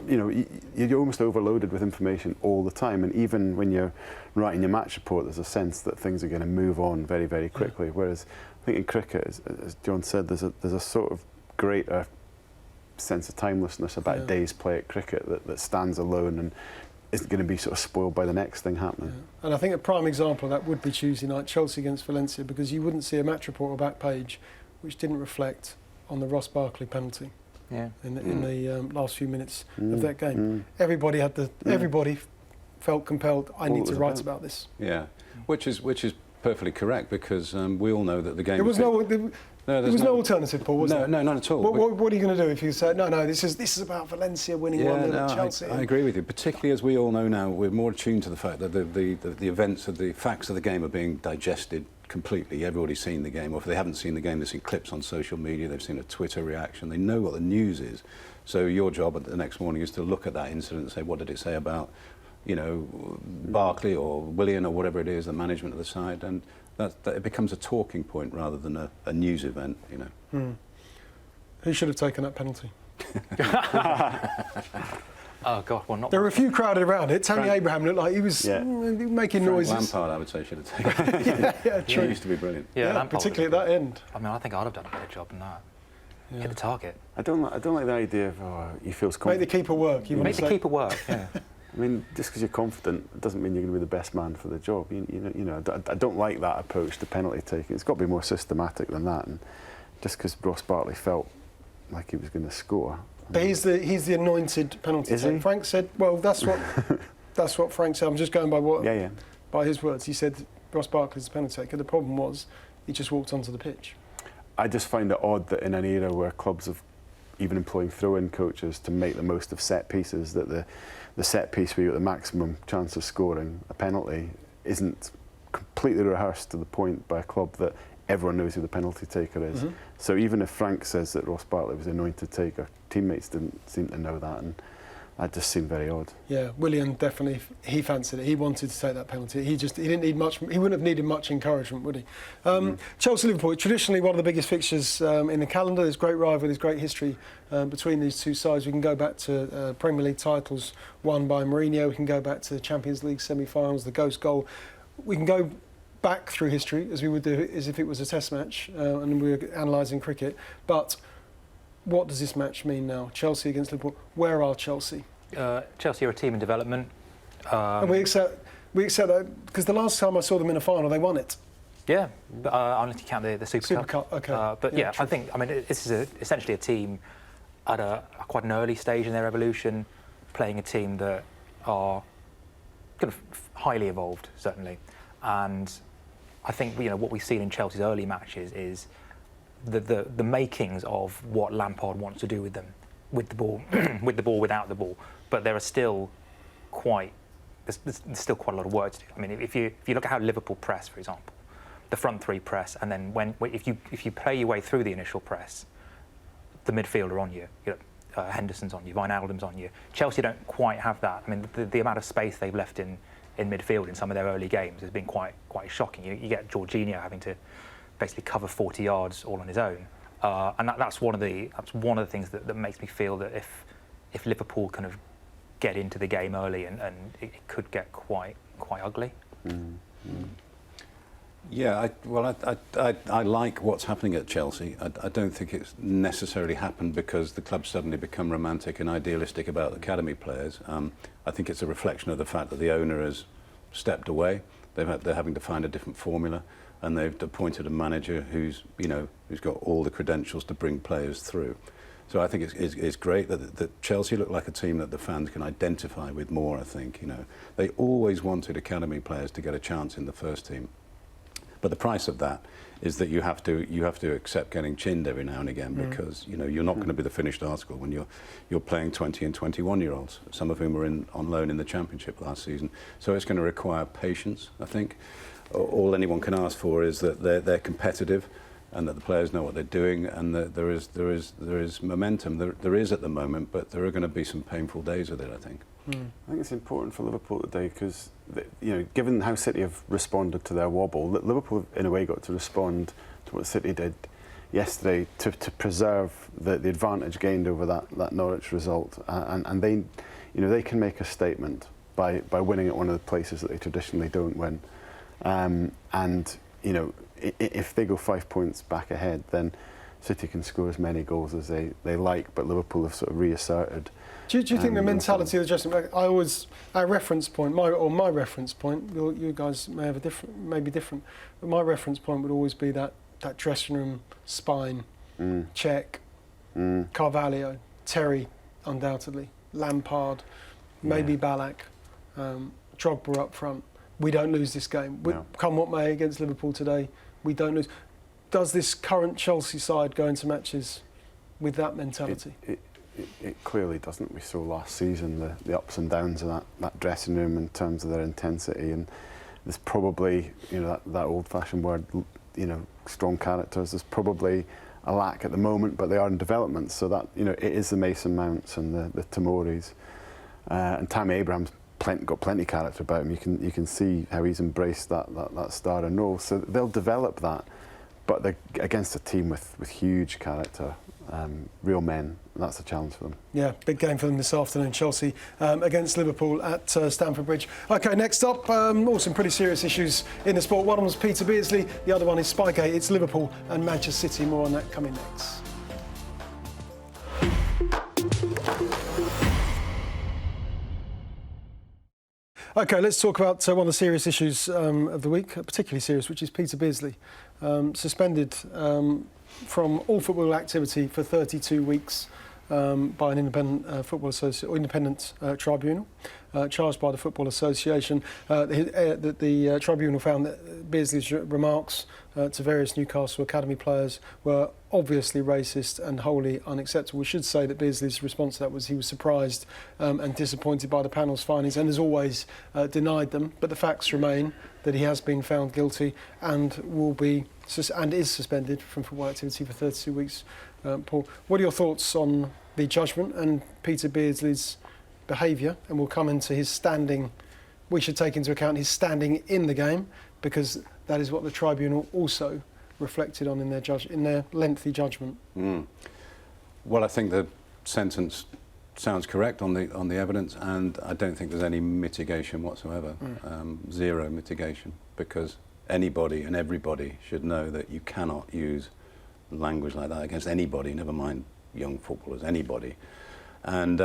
You know, you're almost overloaded with information all the time, and even when you're writing your match report, there's a sense that things are going to move on very, very quickly. Whereas I think in cricket, as John said, there's a sort of greater sense of timelessness about a day's play at cricket that stands alone and isn't going to be sort of spoiled by the next thing happening. Yeah. And I think a prime example of that would be Tuesday night, Chelsea against Valencia, because you wouldn't see a match report or back page which didn't reflect on the Ross Barkley penalty in the last few minutes of that game. Everybody felt compelled, I need to write about this. Yeah, which is perfectly correct, because we all know that the game... There was no alternative, Paul, was there? No, not at all. What are you going to do if you say, no, this is about Valencia winning 1-0 at Chelsea? I agree with you, particularly as we all know now, we're more attuned to the fact that the events of the facts of the game are being digested completely. Everybody's seen the game, or if they haven't seen the game, they've seen clips on social media, they've seen a Twitter reaction, they know what the news is. So your job the next morning is to look at that incident and say, what did it say about, you know, Barkley or Willian or whatever it is, the management of the side, and that it becomes a talking point rather than a news event, you know. Who should have taken that penalty? Oh God, well, not. There were a few crowded around it. Tammy Abraham looked like he was making noises. Lampard, I would say, should have taken it. True. He used to be brilliant. Yeah, particularly at that end. I mean, I think I'd have done a better job than that. Hit the target. I don't like the idea of he feels confident. Make the keeper work. Make the keeper work. Yeah. I mean, just because you're confident doesn't mean you're going to be the best man for the job. You know, I don't like that approach to penalty taking. It's got to be more systematic than that. And just because Ross Barkley felt like he was going to score. But he's the anointed penalty taker. Frank said, well, that's what Frank said. I'm just going by by his words. He said Ross Barkley's the penalty taker. The problem was he just walked onto the pitch. I just find it odd that in an era where clubs have even employing throw-in coaches to make the most of set pieces, that the set piece where you get the maximum chance of scoring a penalty isn't completely rehearsed to the point by a club that everyone knows who the penalty taker is. So even if Frank says that Ross Barkley was the anointed taker, teammates didn't seem to know that, and that just seemed very odd. Yeah, Willian definitely, he fancied it. He wanted to take that penalty. He didn't need much. He wouldn't have needed much encouragement, would he? Chelsea-Liverpool, traditionally one of the biggest fixtures in the calendar. There's great rivalry, there's great history between these two sides. We can go back to Premier League titles won by Mourinho. We can go back to the Champions League semi-finals, the ghost goal. We can go back through history as we would do as if it was a test match and we were analysing cricket. But what does this match mean now? Chelsea against Liverpool. Where are Chelsea? Chelsea are a team in development. And we accept that because the last time I saw them in a final, they won it. Yeah, unless you count the Super Cup. Okay. But yeah, I mean, this is essentially a team at a quite an early stage in their evolution, playing a team that are kind of highly evolved, certainly. And I think what we've seen in Chelsea's early matches is the makings of what Lampard wants to do with them, with the ball, without the ball. But there are still there's still quite a lot of work to do. I mean, if you look at how Liverpool press, for example, the front three press, and then if you play your way through the initial press, the midfield are on you. Henderson's on you, Wijnaldum's on you. Chelsea don't quite have that. I mean, the amount of space they've left in midfield in some of their early games has been quite shocking. You get Jorginho having to basically cover 40 yards all on his own, and that's one of the things that makes me feel that if Liverpool kind of get into the game early and it could get quite ugly. Yeah, I like what's happening at Chelsea. I don't think it's necessarily happened because the club suddenly become romantic and idealistic about academy players. I think it's a reflection of the fact that the owner has stepped away. They're having to find a different formula, and they've appointed a manager who's got all the credentials to bring players through. So I think it's great that Chelsea look like a team that the fans can identify with more. I think they always wanted academy players to get a chance in the first team, but the price of that is that you have to accept getting chinned every now and again, because you're not going to be the finished article when you're playing 20 and 21-year-olds, some of whom were on loan in the Championship last season. So it's going to require patience. I think all anyone can ask for is that they're competitive, and that the players know what they're doing, and that there is momentum. There is at the moment, but there are going to be some painful days with it, I think. I think it's important for Liverpool today because, given how City have responded to their wobble, Liverpool in a way got to respond to what City did yesterday to preserve the advantage gained over that Norwich result, and they can make a statement by winning at one of the places that they traditionally don't win, and if they go 5 points back ahead, then City can score as many goals as they like, but Liverpool have sort of reasserted. Do you think the mentality of the dressing room? Our reference point, my reference point, you guys may have maybe different, but my reference point would always be that dressing room spine. Cech, Carvalho, Terry, undoubtedly, Lampard, maybe Ballack, Drogba up front. We don't lose this game. Come what may against Liverpool today, we don't lose. Does this current Chelsea side go into matches with that mentality? It clearly doesn't. We saw last season the ups and downs of that dressing room in terms of their intensity, and there's probably that old-fashioned word, strong characters. There's probably a lack at the moment, but they are in development. So that it is the Mason Mounts and the Tomoris, and Tammy Abraham's got plenty of character about him. You can see how he's embraced that starring role. So they'll develop that, but they're against a team with huge character, real men. And that's a challenge for them. Yeah, big game for them this afternoon. Chelsea against Liverpool at Stamford Bridge. OK, next up, some pretty serious issues in the sport. One was Peter Beardsley, the other one is Spygate. It's Liverpool and Manchester City. More on that coming next. OK, let's talk about one of the serious issues of the week, particularly serious, which is Peter Beardsley, suspended from all football activity for 32 weeks by an independent tribunal, charged by the Football Association. The tribunal found that Beardsley's remarks to various Newcastle Academy players were obviously racist and wholly unacceptable. We should say that Beardsley's response to that was he was surprised and disappointed by the panel's findings, and as always denied them. But the facts remain that he has been found guilty and is suspended from football activity for 32 weeks. Paul, what are your thoughts on the judgment and Peter Beardsley's behaviour? And we'll come into his standing. We should take into account his standing in the game, because that is what the tribunal also reflected on in their lengthy judgment. Well, I think the sentence sounds correct on the evidence, and I don't think there's any mitigation whatsoever. Zero mitigation, because anybody and everybody should know that you cannot use language like that against anybody, never mind young footballers, anybody. And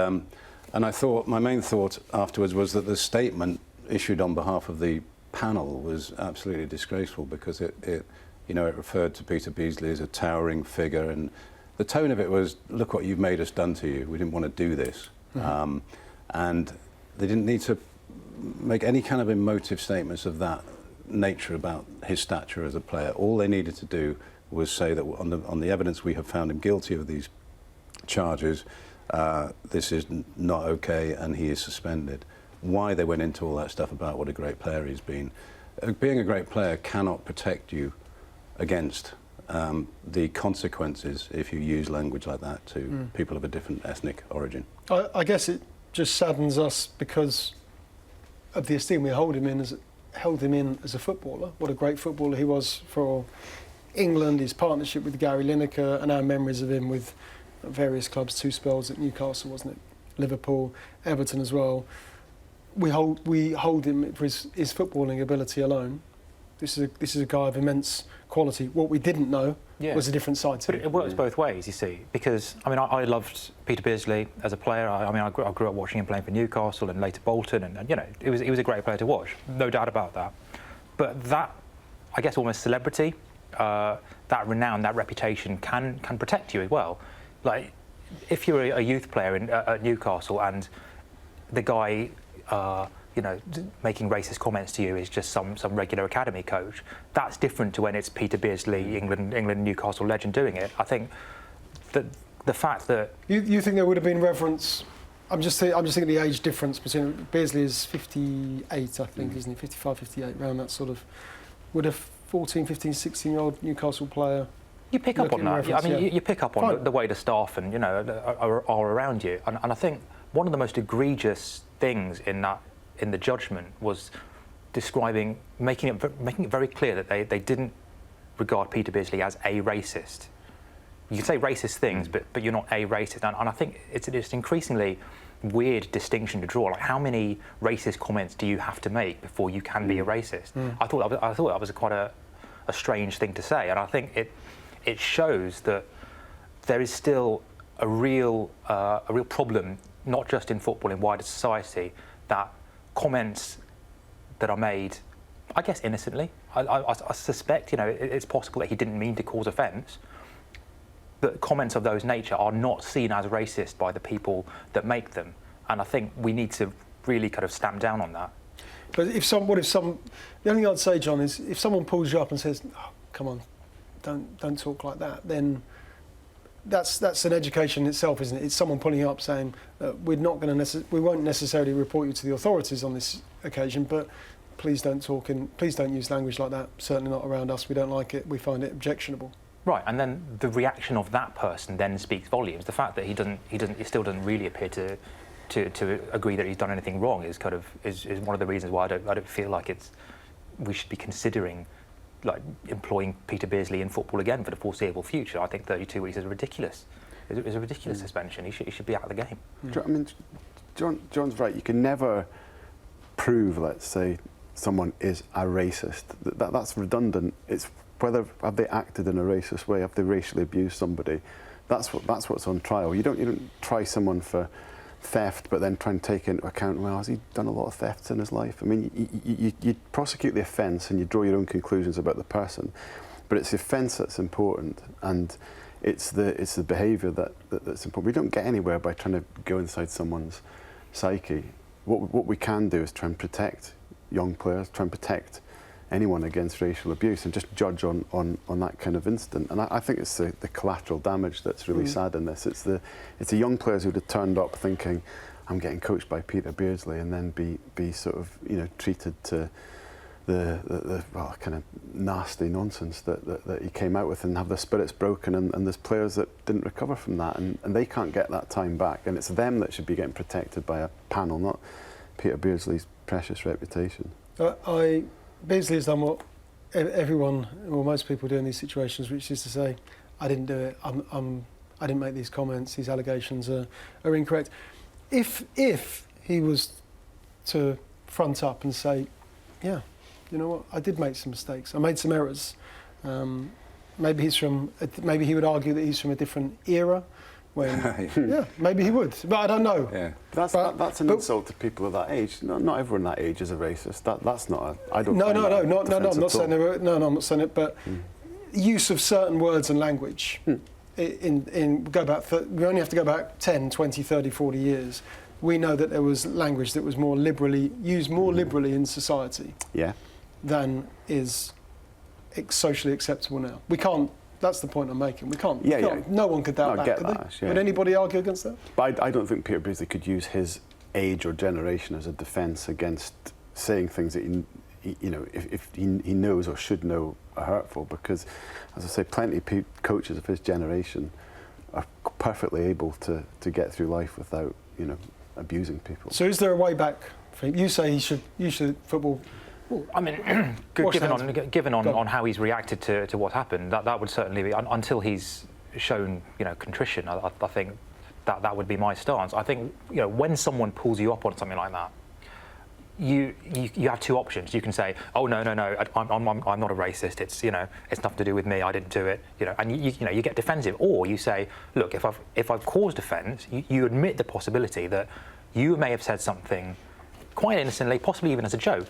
I thought, my main thought afterwards was that the statement issued on behalf of the panel was absolutely disgraceful, because it referred to Peter Beardsley as a towering figure, and the tone of it was, look what you've made us done to you, we didn't want to do this. And they didn't need to make any kind of emotive statements of that nature about his stature as a player. All they needed to do was say that on the evidence we have found him guilty of these charges, this is not okay, and he is suspended. Why they went into all that stuff about what a great player he's been. Being a great player cannot protect you against the consequences if you use language like that to people of a different ethnic origin. I guess it just saddens us because of the esteem we held him in as a footballer. What a great footballer he was for England, his partnership with Gary Lineker, and our memories of him with various clubs, 2 spells at Newcastle, wasn't it? Liverpool, Everton as well. We hold him for his footballing ability alone. This is a guy of immense quality. What we didn't know was a different side to him. But it works both ways, you see, because I loved Peter Beardsley as a player. I grew up watching him playing for Newcastle and later Bolton, and it was a great player to watch, no doubt about that. But that, I guess, almost celebrity, that renown, that reputation can protect you as well. Like, if you're a youth player at Newcastle and the guy, making racist comments to you is just some regular academy coach, that's different to when it's Peter Beardsley, England Newcastle legend doing it. I think that the fact that you think there would have been reverence. I'm just thinking the age difference between Beardsley is 58, I think, isn't he? 55, 58, around that sort of. Would a 14, 15, 16-year-old Newcastle player? You pick up on that. I mean, you pick up on the way the staff and are around you, and I think one of the most egregious things in the judgment was making it very clear that they didn't regard Peter Beardsley as a racist. You can say racist things, but you're not a racist, and I think it's increasingly weird distinction to draw. Like, how many racist comments do you have to make before you can be a racist? I thought that was quite a strange thing to say, and I think it shows that there is still a real problem, not just in football, in wider society, that comments that are made, I guess, innocently. I suspect, it's possible that he didn't mean to cause offence, but comments of those nature are not seen as racist by the people that make them. And I think we need to really kind of stamp down on that. But the only thing I'd say, John, is if someone pulls you up and says, oh, come on, don't talk like that, then that's an education in itself, isn't it? It's someone pulling you up saying, we won't necessarily report you to the authorities on this occasion, but please don't use language like that. Certainly not around us. We don't like it. We find it objectionable. Right, and then the reaction of that person then speaks volumes. The fact that he still doesn't really appear to agree that he's done anything wrong is one of the reasons why I don't feel like we should be considering like employing Peter Beardsley in football again for the foreseeable future. I think 32 weeks is ridiculous. It's a ridiculous suspension. He should be out of the game. I mean, John's right. You can never prove, let's say, someone is a racist. That's redundant. It's whether have they acted in a racist way, have they racially abused somebody. That's what's on trial. You don't try someone for theft, but then try and take into account, well, has he done a lot of thefts in his life? I mean, you prosecute the offence and you draw your own conclusions about the person, but it's the offence that's important, and it's the behaviour that's important. We don't get anywhere by trying to go inside someone's psyche. What we can do is try and protect young players, try and protect anyone against racial abuse, and just judge on that kind of incident. And I think it's the collateral damage that's really sad in this. It's the young players who'd have turned up thinking, I'm getting coached by Peter Beardsley, and then be sort of treated to the kind of nasty nonsense that he came out with, and have their spirits broken, and there's players that didn't recover from that, and they can't get that time back, and it's them that should be getting protected by a panel, not Peter Beardsley's precious reputation. Beardsley has done what everyone, or most people do in these situations, which is to say, I didn't do it, I didn't make these comments, these allegations are incorrect. If he was to front up and say, yeah, you know what, I did make some mistakes, I made some errors, maybe he would argue that he's from a different era, when, yeah, maybe he would, but I don't know. Yeah, that's an insult to people of that age. Not everyone that age is a racist. That's not. I don't. No. I'm not saying I'm not saying it. But use of certain words and language. We only have to go back 10, 20, 30, 40 years. We know that there was language that was used more liberally in society. Yeah. Than is socially acceptable now. We can't. That's the point I'm making. We can't. No one could doubt that, could they? Would anybody argue against that? But I don't think Peter Beardsley could use his age or generation as a defence against saying things that if he knows or should know are hurtful. Because, as I say, plenty of coaches of his generation are perfectly able to get through life without abusing people. So, is there a way back for him? You say you should football. Well, I mean, given on how he's reacted to what happened, that would certainly be, until he's shown contrition. I think that would be my stance. I think when someone pulls you up on something like that, you have two options. You can say, oh no, I'm not a racist. It's it's nothing to do with me. I didn't do it. And you get defensive, or you say, look, if I've caused offence, you admit the possibility that you may have said something quite innocently, possibly even as a joke,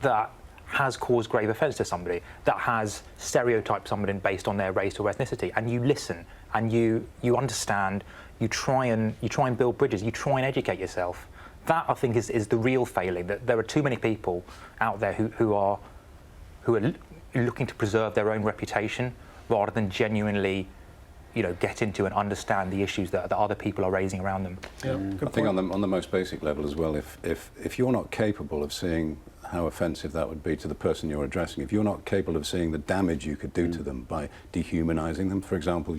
that has caused grave offence to somebody, that has stereotyped somebody based on their race or ethnicity, and you listen and you understand, you try and build bridges, you try and educate yourself. That, I think, is the real failing. That there are too many people out there who are looking to preserve their own reputation rather than genuinely, get into and understand the issues that other people are raising around them. Yeah, I think on the most basic level as well, if you're not capable of seeing how offensive that would be to the person you're addressing, if you're not capable of seeing the damage you could do to them by dehumanising them, for example,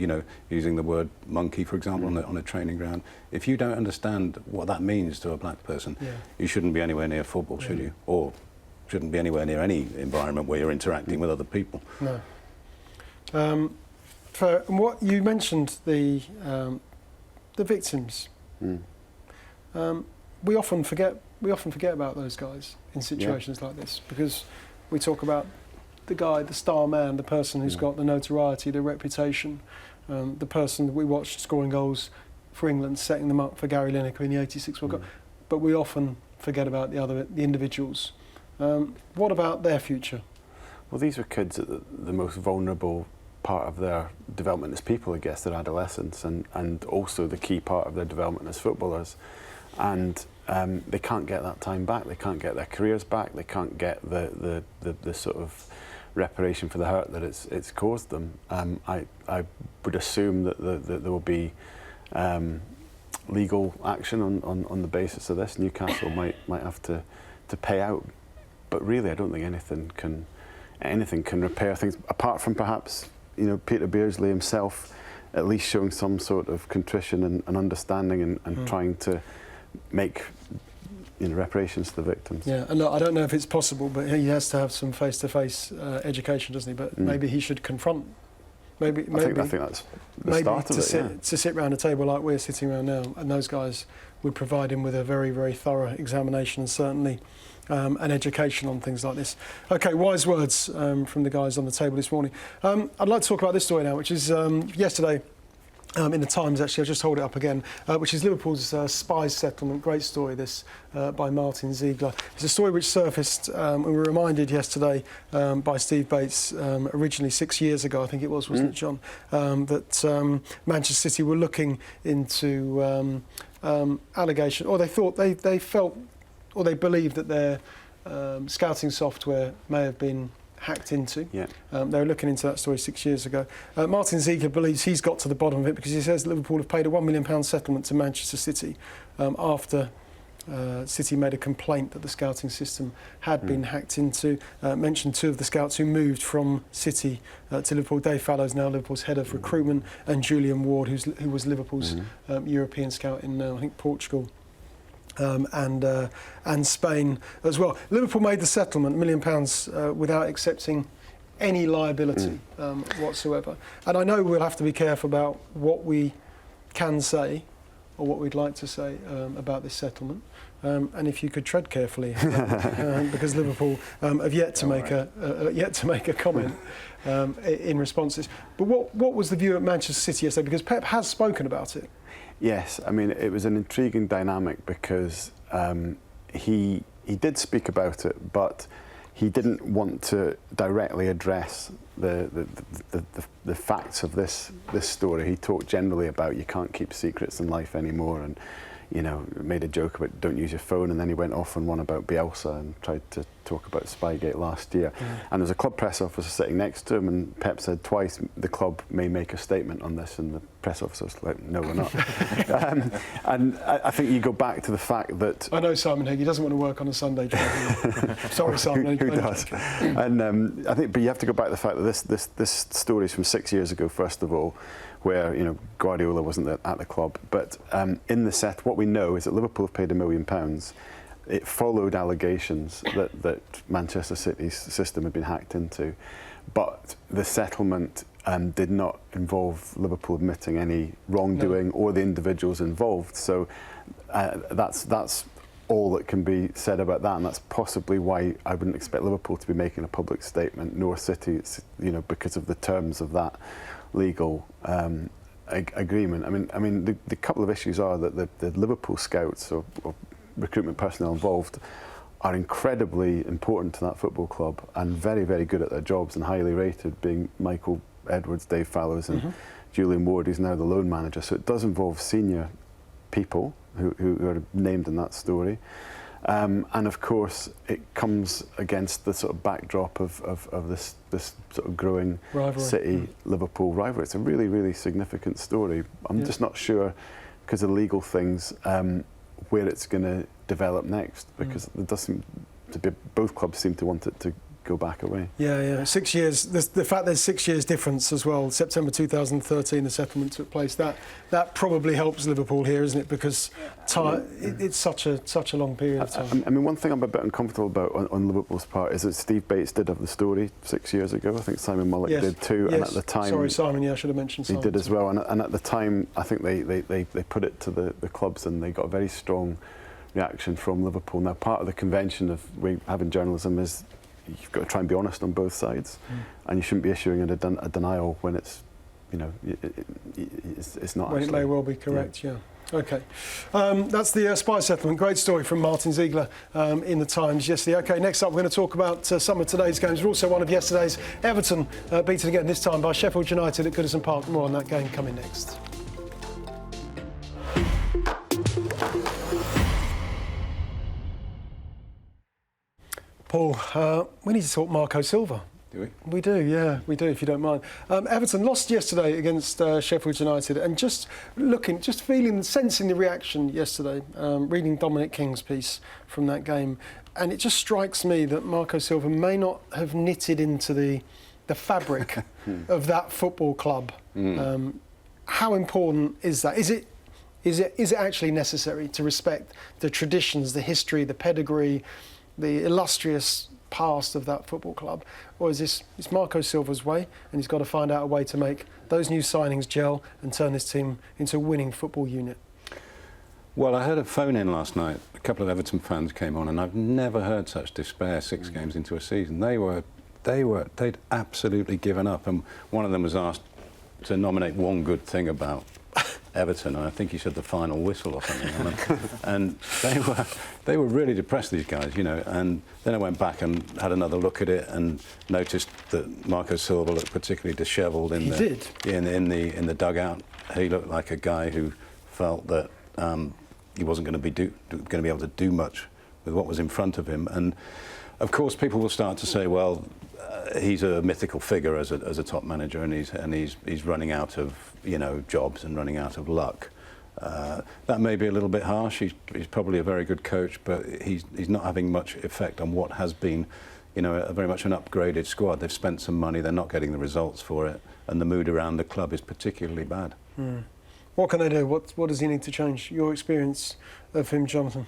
using the word monkey, for example, on a training ground, if you don't understand what that means to a black person, you shouldn't be anywhere near football, should you? Or shouldn't be anywhere near any environment where you're interacting with other people. No. For what you mentioned, the victims. We often forget about those guys in situations like this, because we talk about the guy, the star man, the person who's got the notoriety, the reputation, the person that we watched scoring goals for England, setting them up for Gary Lineker in the '86 World Cup. But we often forget about the individuals. What about their future? Well, these were kids at the most vulnerable part of their development as people, I guess, their adolescence, and also the key part of their development as footballers. And they can't get that time back. They can't get their careers back. They can't get the sort of reparation for the hurt that it's caused them. I would assume that there will be legal action on the basis of this. Newcastle might have to pay out, but really I don't think anything can repair things, apart from perhaps Peter Beardsley himself at least showing some sort of contrition and understanding and trying to make reparations to the victims. Yeah, and look, I don't know if it's possible, but he has to have some face-to-face education, doesn't he? But maybe he should confront. I think that's the start of it. To sit around a table like we're sitting around now, and those guys would provide him with a very, very thorough examination and certainly an education on things like this. Okay, wise words from the guys on the table this morning. I'd like to talk about this story now, which is yesterday. In the Times, actually, I'll just hold it up again, which is Liverpool's spies settlement. Great story, this, by Martin Ziegler. It's a story which surfaced, and we were reminded yesterday by Steve Bates, originally 6 years ago, I think it was, wasn't it, John, that Manchester City were looking into allegation, or they felt, or they believed that their scouting software may have been hacked into. Yeah. They were looking into that story 6 years ago. Martin Ziegler believes he's got to the bottom of it, because he says Liverpool have paid a £1 million settlement to Manchester City after City made a complaint that the scouting system had been hacked into. Mentioned two of the scouts who moved from City to Liverpool. Dave Fallows, now Liverpool's head of recruitment, and Julian Ward, who was Liverpool's European scout in, I think, Portugal. And Spain as well. Liverpool made the settlement, £1 million, without accepting any liability whatsoever. And I know we'll have to be careful about what we can say or what we'd like to say about this settlement. And if you could tread carefully, because Liverpool have yet to make a comment in response to this. But what was the view at Manchester City yesterday? Because Pep has spoken about it. Yes, I mean, it was an intriguing dynamic because he did speak about it, but he didn't want to directly address the facts of this story. He talked generally about you can't keep secrets in life anymore, and made a joke about don't use your phone, and then he went off on one about Bielsa and tried to talk about Spygate last year. And there was a club press officer sitting next to him, and Pep said twice the club may make a statement on this, and the press officer was like, no, we're not. And I think you go back to the fact that... I know Simon Higg, he doesn't want to work on a Sunday job. Sorry, Simon. Who does? And I think, but you have to go back to the fact that this story is from 6 years ago, first of all, where Guardiola wasn't at the club. But in the set, what we know is that Liverpool have paid £1 million. It followed allegations that Manchester City's system had been hacked into, but the settlement did not involve Liverpool admitting any wrongdoing or the individuals involved. So that's all that can be said about that, and that's possibly why I wouldn't expect Liverpool to be making a public statement, nor City, because of the terms of that legal agreement. I mean, the couple of issues are that the Liverpool scouts or recruitment personnel involved are incredibly important to that football club and very, very good at their jobs and highly rated, being Michael Edwards, Dave Fallows and Julian Ward, who's now the loan manager. So it does involve senior people who are named in that story. And of course, it comes against the sort of backdrop of this sort of growing rivalry. City-Liverpool rivalry. It's a really, really significant story. I'm just not sure, because of legal things, where it's going to develop next, because there does seem to be, both clubs seem to want it to go back away. Yeah. 6 years. The fact there's 6 years difference as well. September 2013, the settlement took place. That probably helps Liverpool here, isn't it? Because it's such a long period of time. I mean, one thing I'm a bit uncomfortable about on Liverpool's part is that Steve Bates did have the story 6 years ago. I think Simon Mullock did too, and at the time, sorry, Simon. Yeah, I should have mentioned Simon. He did as well, and at the time, I think they put it to the clubs, and they got a very strong reaction from Liverpool. Now, part of the convention of having journalism is you've got to try and be honest on both sides, and you shouldn't be issuing a denial when it's, it's not. When actually, it may well be correct, yeah. Okay, that's the Spurs settlement. Great story from Martin Ziegler in the Times yesterday. Okay, next up we're going to talk about some of today's games, but also one of yesterday's. Everton beaten again, this time by Sheffield United at Goodison Park. More on that game coming next. Paul, we need to talk Marco Silva. Do we? We do, yeah, we do, if you don't mind. Everton lost yesterday against Sheffield United, and just sensing the reaction yesterday, reading Dominic King's piece from that game, and it just strikes me that Marco Silva may not have knitted into the fabric of that football club. How important is that? Is it actually necessary to respect the traditions, the history, the pedigree, the illustrious past of that football club, or is it's Marco Silva's way, and he's got to find out a way to make those new signings gel and turn this team into a winning football unit? Well, I heard a phone in last night. A couple of Everton fans came on, and I've never heard such despair 6 games into a season. They'd absolutely given up, and one of them was asked to nominate one good thing about Everton, and I think he said the final whistle or something. And they were really depressed, these guys, and then I went back and had another look at it and noticed that Marco Silva looked particularly dishevelled in the dugout. He looked like a guy who felt that he wasn't going to be able to do much with what was in front of him. And of course people will start to say, well, he's a mythical figure as a top manager, and he's running out of jobs and running out of luck. That may be a little bit harsh. He's probably a very good coach, but he's not having much effect on what has been, a very much an upgraded squad. They've spent some money, they're not getting the results for it, and the mood around the club is particularly bad. What can they do? What does he need to change? Your experience of him, Jonathan?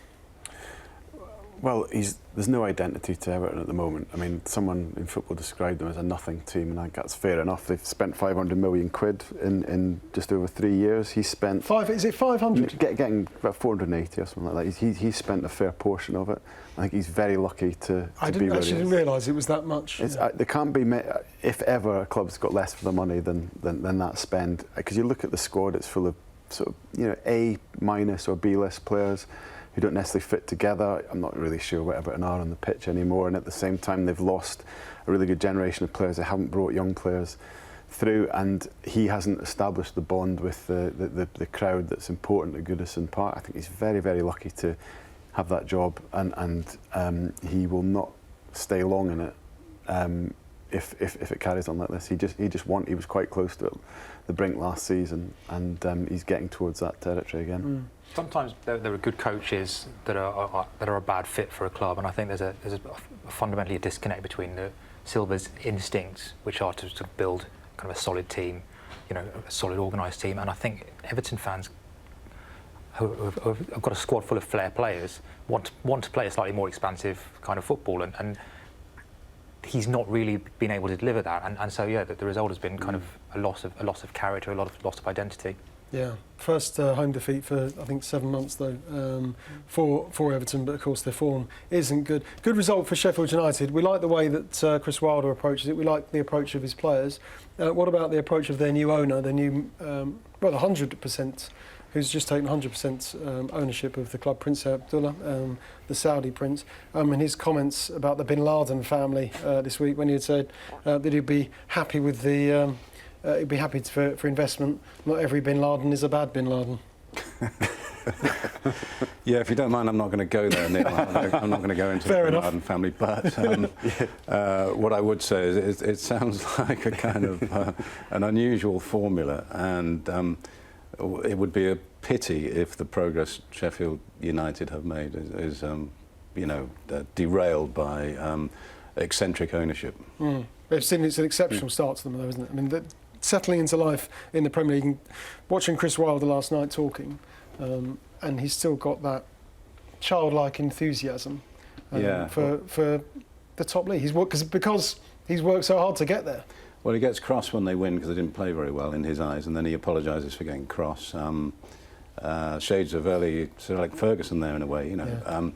Well, there's no identity to Everton at the moment. I mean, someone in football described them as a nothing team, and I think that's fair enough. They've spent 500 million quid in just over 3 years. He's spent... Is it 500? Getting about 480 or something like that. He's spent a fair portion of it. I think he's very lucky to I be where he is. didn't realise it was that much. There can't be, if ever a club's got less for the money than that spend. Because you look at the squad, it's full of sort of A- or B-list players who don't necessarily fit together. I'm not really sure what Everton are on the pitch anymore, and at the same time they've lost a really good generation of players. They haven't brought young players through, and he hasn't established the bond with the crowd that's important at Goodison Park. I think he's very, very lucky to have that job, and he will not stay long in it if it carries on like this. He was quite close to the brink last season, and he's getting towards that territory again. Sometimes there are good coaches that are a bad fit for a club, and I think there's fundamentally a disconnect between Silva's instincts, which are to build kind of a solid team, a solid organised team, and I think Everton fans who have got a squad full of flair players want to play a slightly more expansive kind of football, and he's not really been able to deliver that, and so the result has been kind of a loss of character, a loss of identity. Yeah, first home defeat for I think 7 months though for Everton, but of course their form isn't good. Good result for Sheffield United. We like the way that Chris Wilder approaches it. We like the approach of his players. What about the approach of their new owner, their new 100% who's just taken 100% ownership of the club, Prince Abdullah, the Saudi prince, and his comments about the Bin Laden family this week, when he had said that he'd be happy with the, he'd be happy for investment. Not every Bin Laden is a bad Bin Laden. Yeah, if you don't mind, I'm not going to go there, Neil. I'm not going to go into the Bin Laden family. But what I would say is it sounds like a kind of an unusual formula, and it would be a pity if the progress Sheffield United have made is derailed by eccentric ownership. They've seen it's an exceptional start to them, though, isn't it? I mean, settling into life in the Premier League, and watching Chris Wilder last night talking, and he's still got that childlike enthusiasm for the top league. Because he's worked so hard to get there. Well, he gets cross when they win because they didn't play very well in his eyes, and then he apologises for getting cross. Shades of early sort of like Ferguson there in a way, you know. Yeah.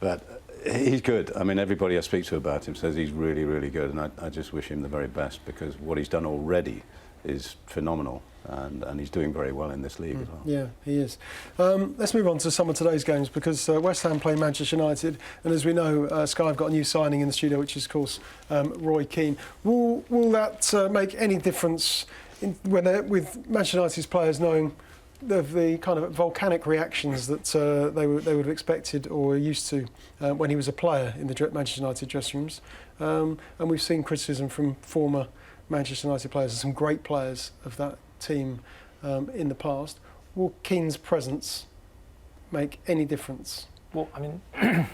But he's good. I mean, everybody I speak to about him says he's really, really good, and I just wish him the very best, because what he's done already is phenomenal, and he's doing very well in this league as well. Yeah, he is. Let's move on to some of today's games, because West Ham play Manchester United, and as we know, Sky have got a new signing in the studio, which is, of course, Roy Keane. Will that make any difference with Manchester United's players knowing the kind of volcanic reactions that they would have expected or were used to when he was a player in the Manchester United dressing rooms? And we've seen criticism from former Manchester United players and some great players of that team in the past. Will Keane's presence make any difference? Well, I mean, I'm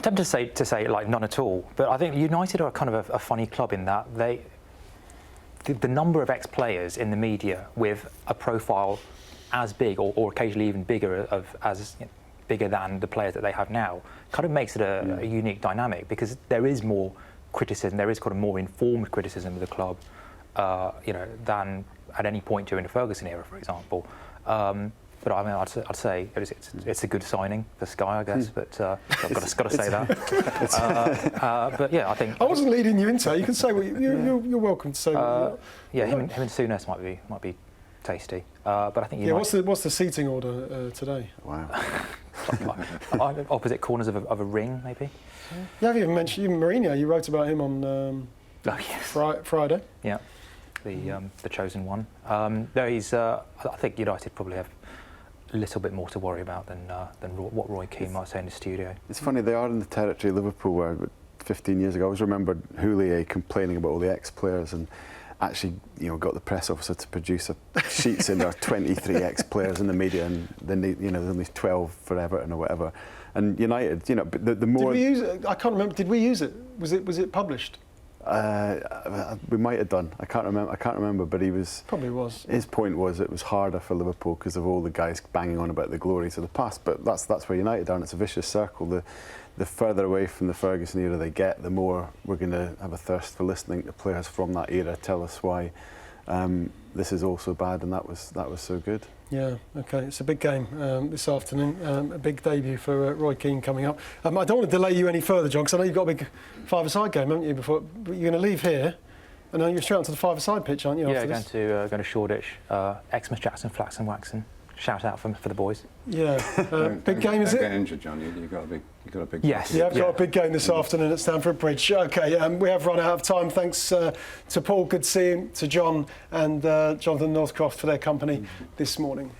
tempted to say like none at all, but I think United are kind of a funny club in that the number of ex-players in the media with a profile as big or occasionally even bigger bigger than the players that they have now kind of makes it a unique dynamic, because there is more criticism, there is kind of more informed criticism of the club, than at any point during the Ferguson era, for example. But I mean, I'd say it's a good signing for Sky, I guess. But I've got to say that. But yeah, I think I wasn't leading you into it. You can say what you're welcome to say. Him and Souness might be tasty. But I think what's the seating order today? Wow. Opposite corners of a ring, maybe. You haven't even mentioned Mourinho. You wrote about him on Friday. Yeah, the chosen one. No, he's. I think United probably have a little bit more to worry about than what Roy Keane might say in the studio. It's funny, they are in the territory of Liverpool, where 15 years ago I always remembered Houllier complaining about all the ex-players, and actually got the press officer to produce sheets in there are 23 ex-players in the media, and then there's only 12 for Everton or whatever. And United, but the more... Did we use it? I can't remember. Did we use it? Was it published? We might have done. I can't remember. But probably was. His point was it was harder for Liverpool because of all the guys banging on about the glories of the past. But that's where United are, and it's a vicious circle. The further away from the Ferguson era they get, the more we're going to have a thirst for listening to players from that era tell us why this is all so bad and that was so good. Yeah, OK. It's a big game this afternoon, a big debut for Roy Keane coming up. I don't want to delay you any further, John, because I know you've got a big five-a-side game, haven't you, before? But you're going to leave here, and then you're straight onto the five-a-side pitch, aren't you? Yeah, going to Shoreditch, Xmas, Jackson, Flaxen, Waxen. Shout out for the boys. Yeah, big game, is it? Don't get injured, John. You've got a big. Yes. Yeah, I've got a big game this afternoon at Stamford Bridge. OK, we have run out of time. Thanks to Paul, good seeing, to John and Jonathan Northcroft for their company this morning.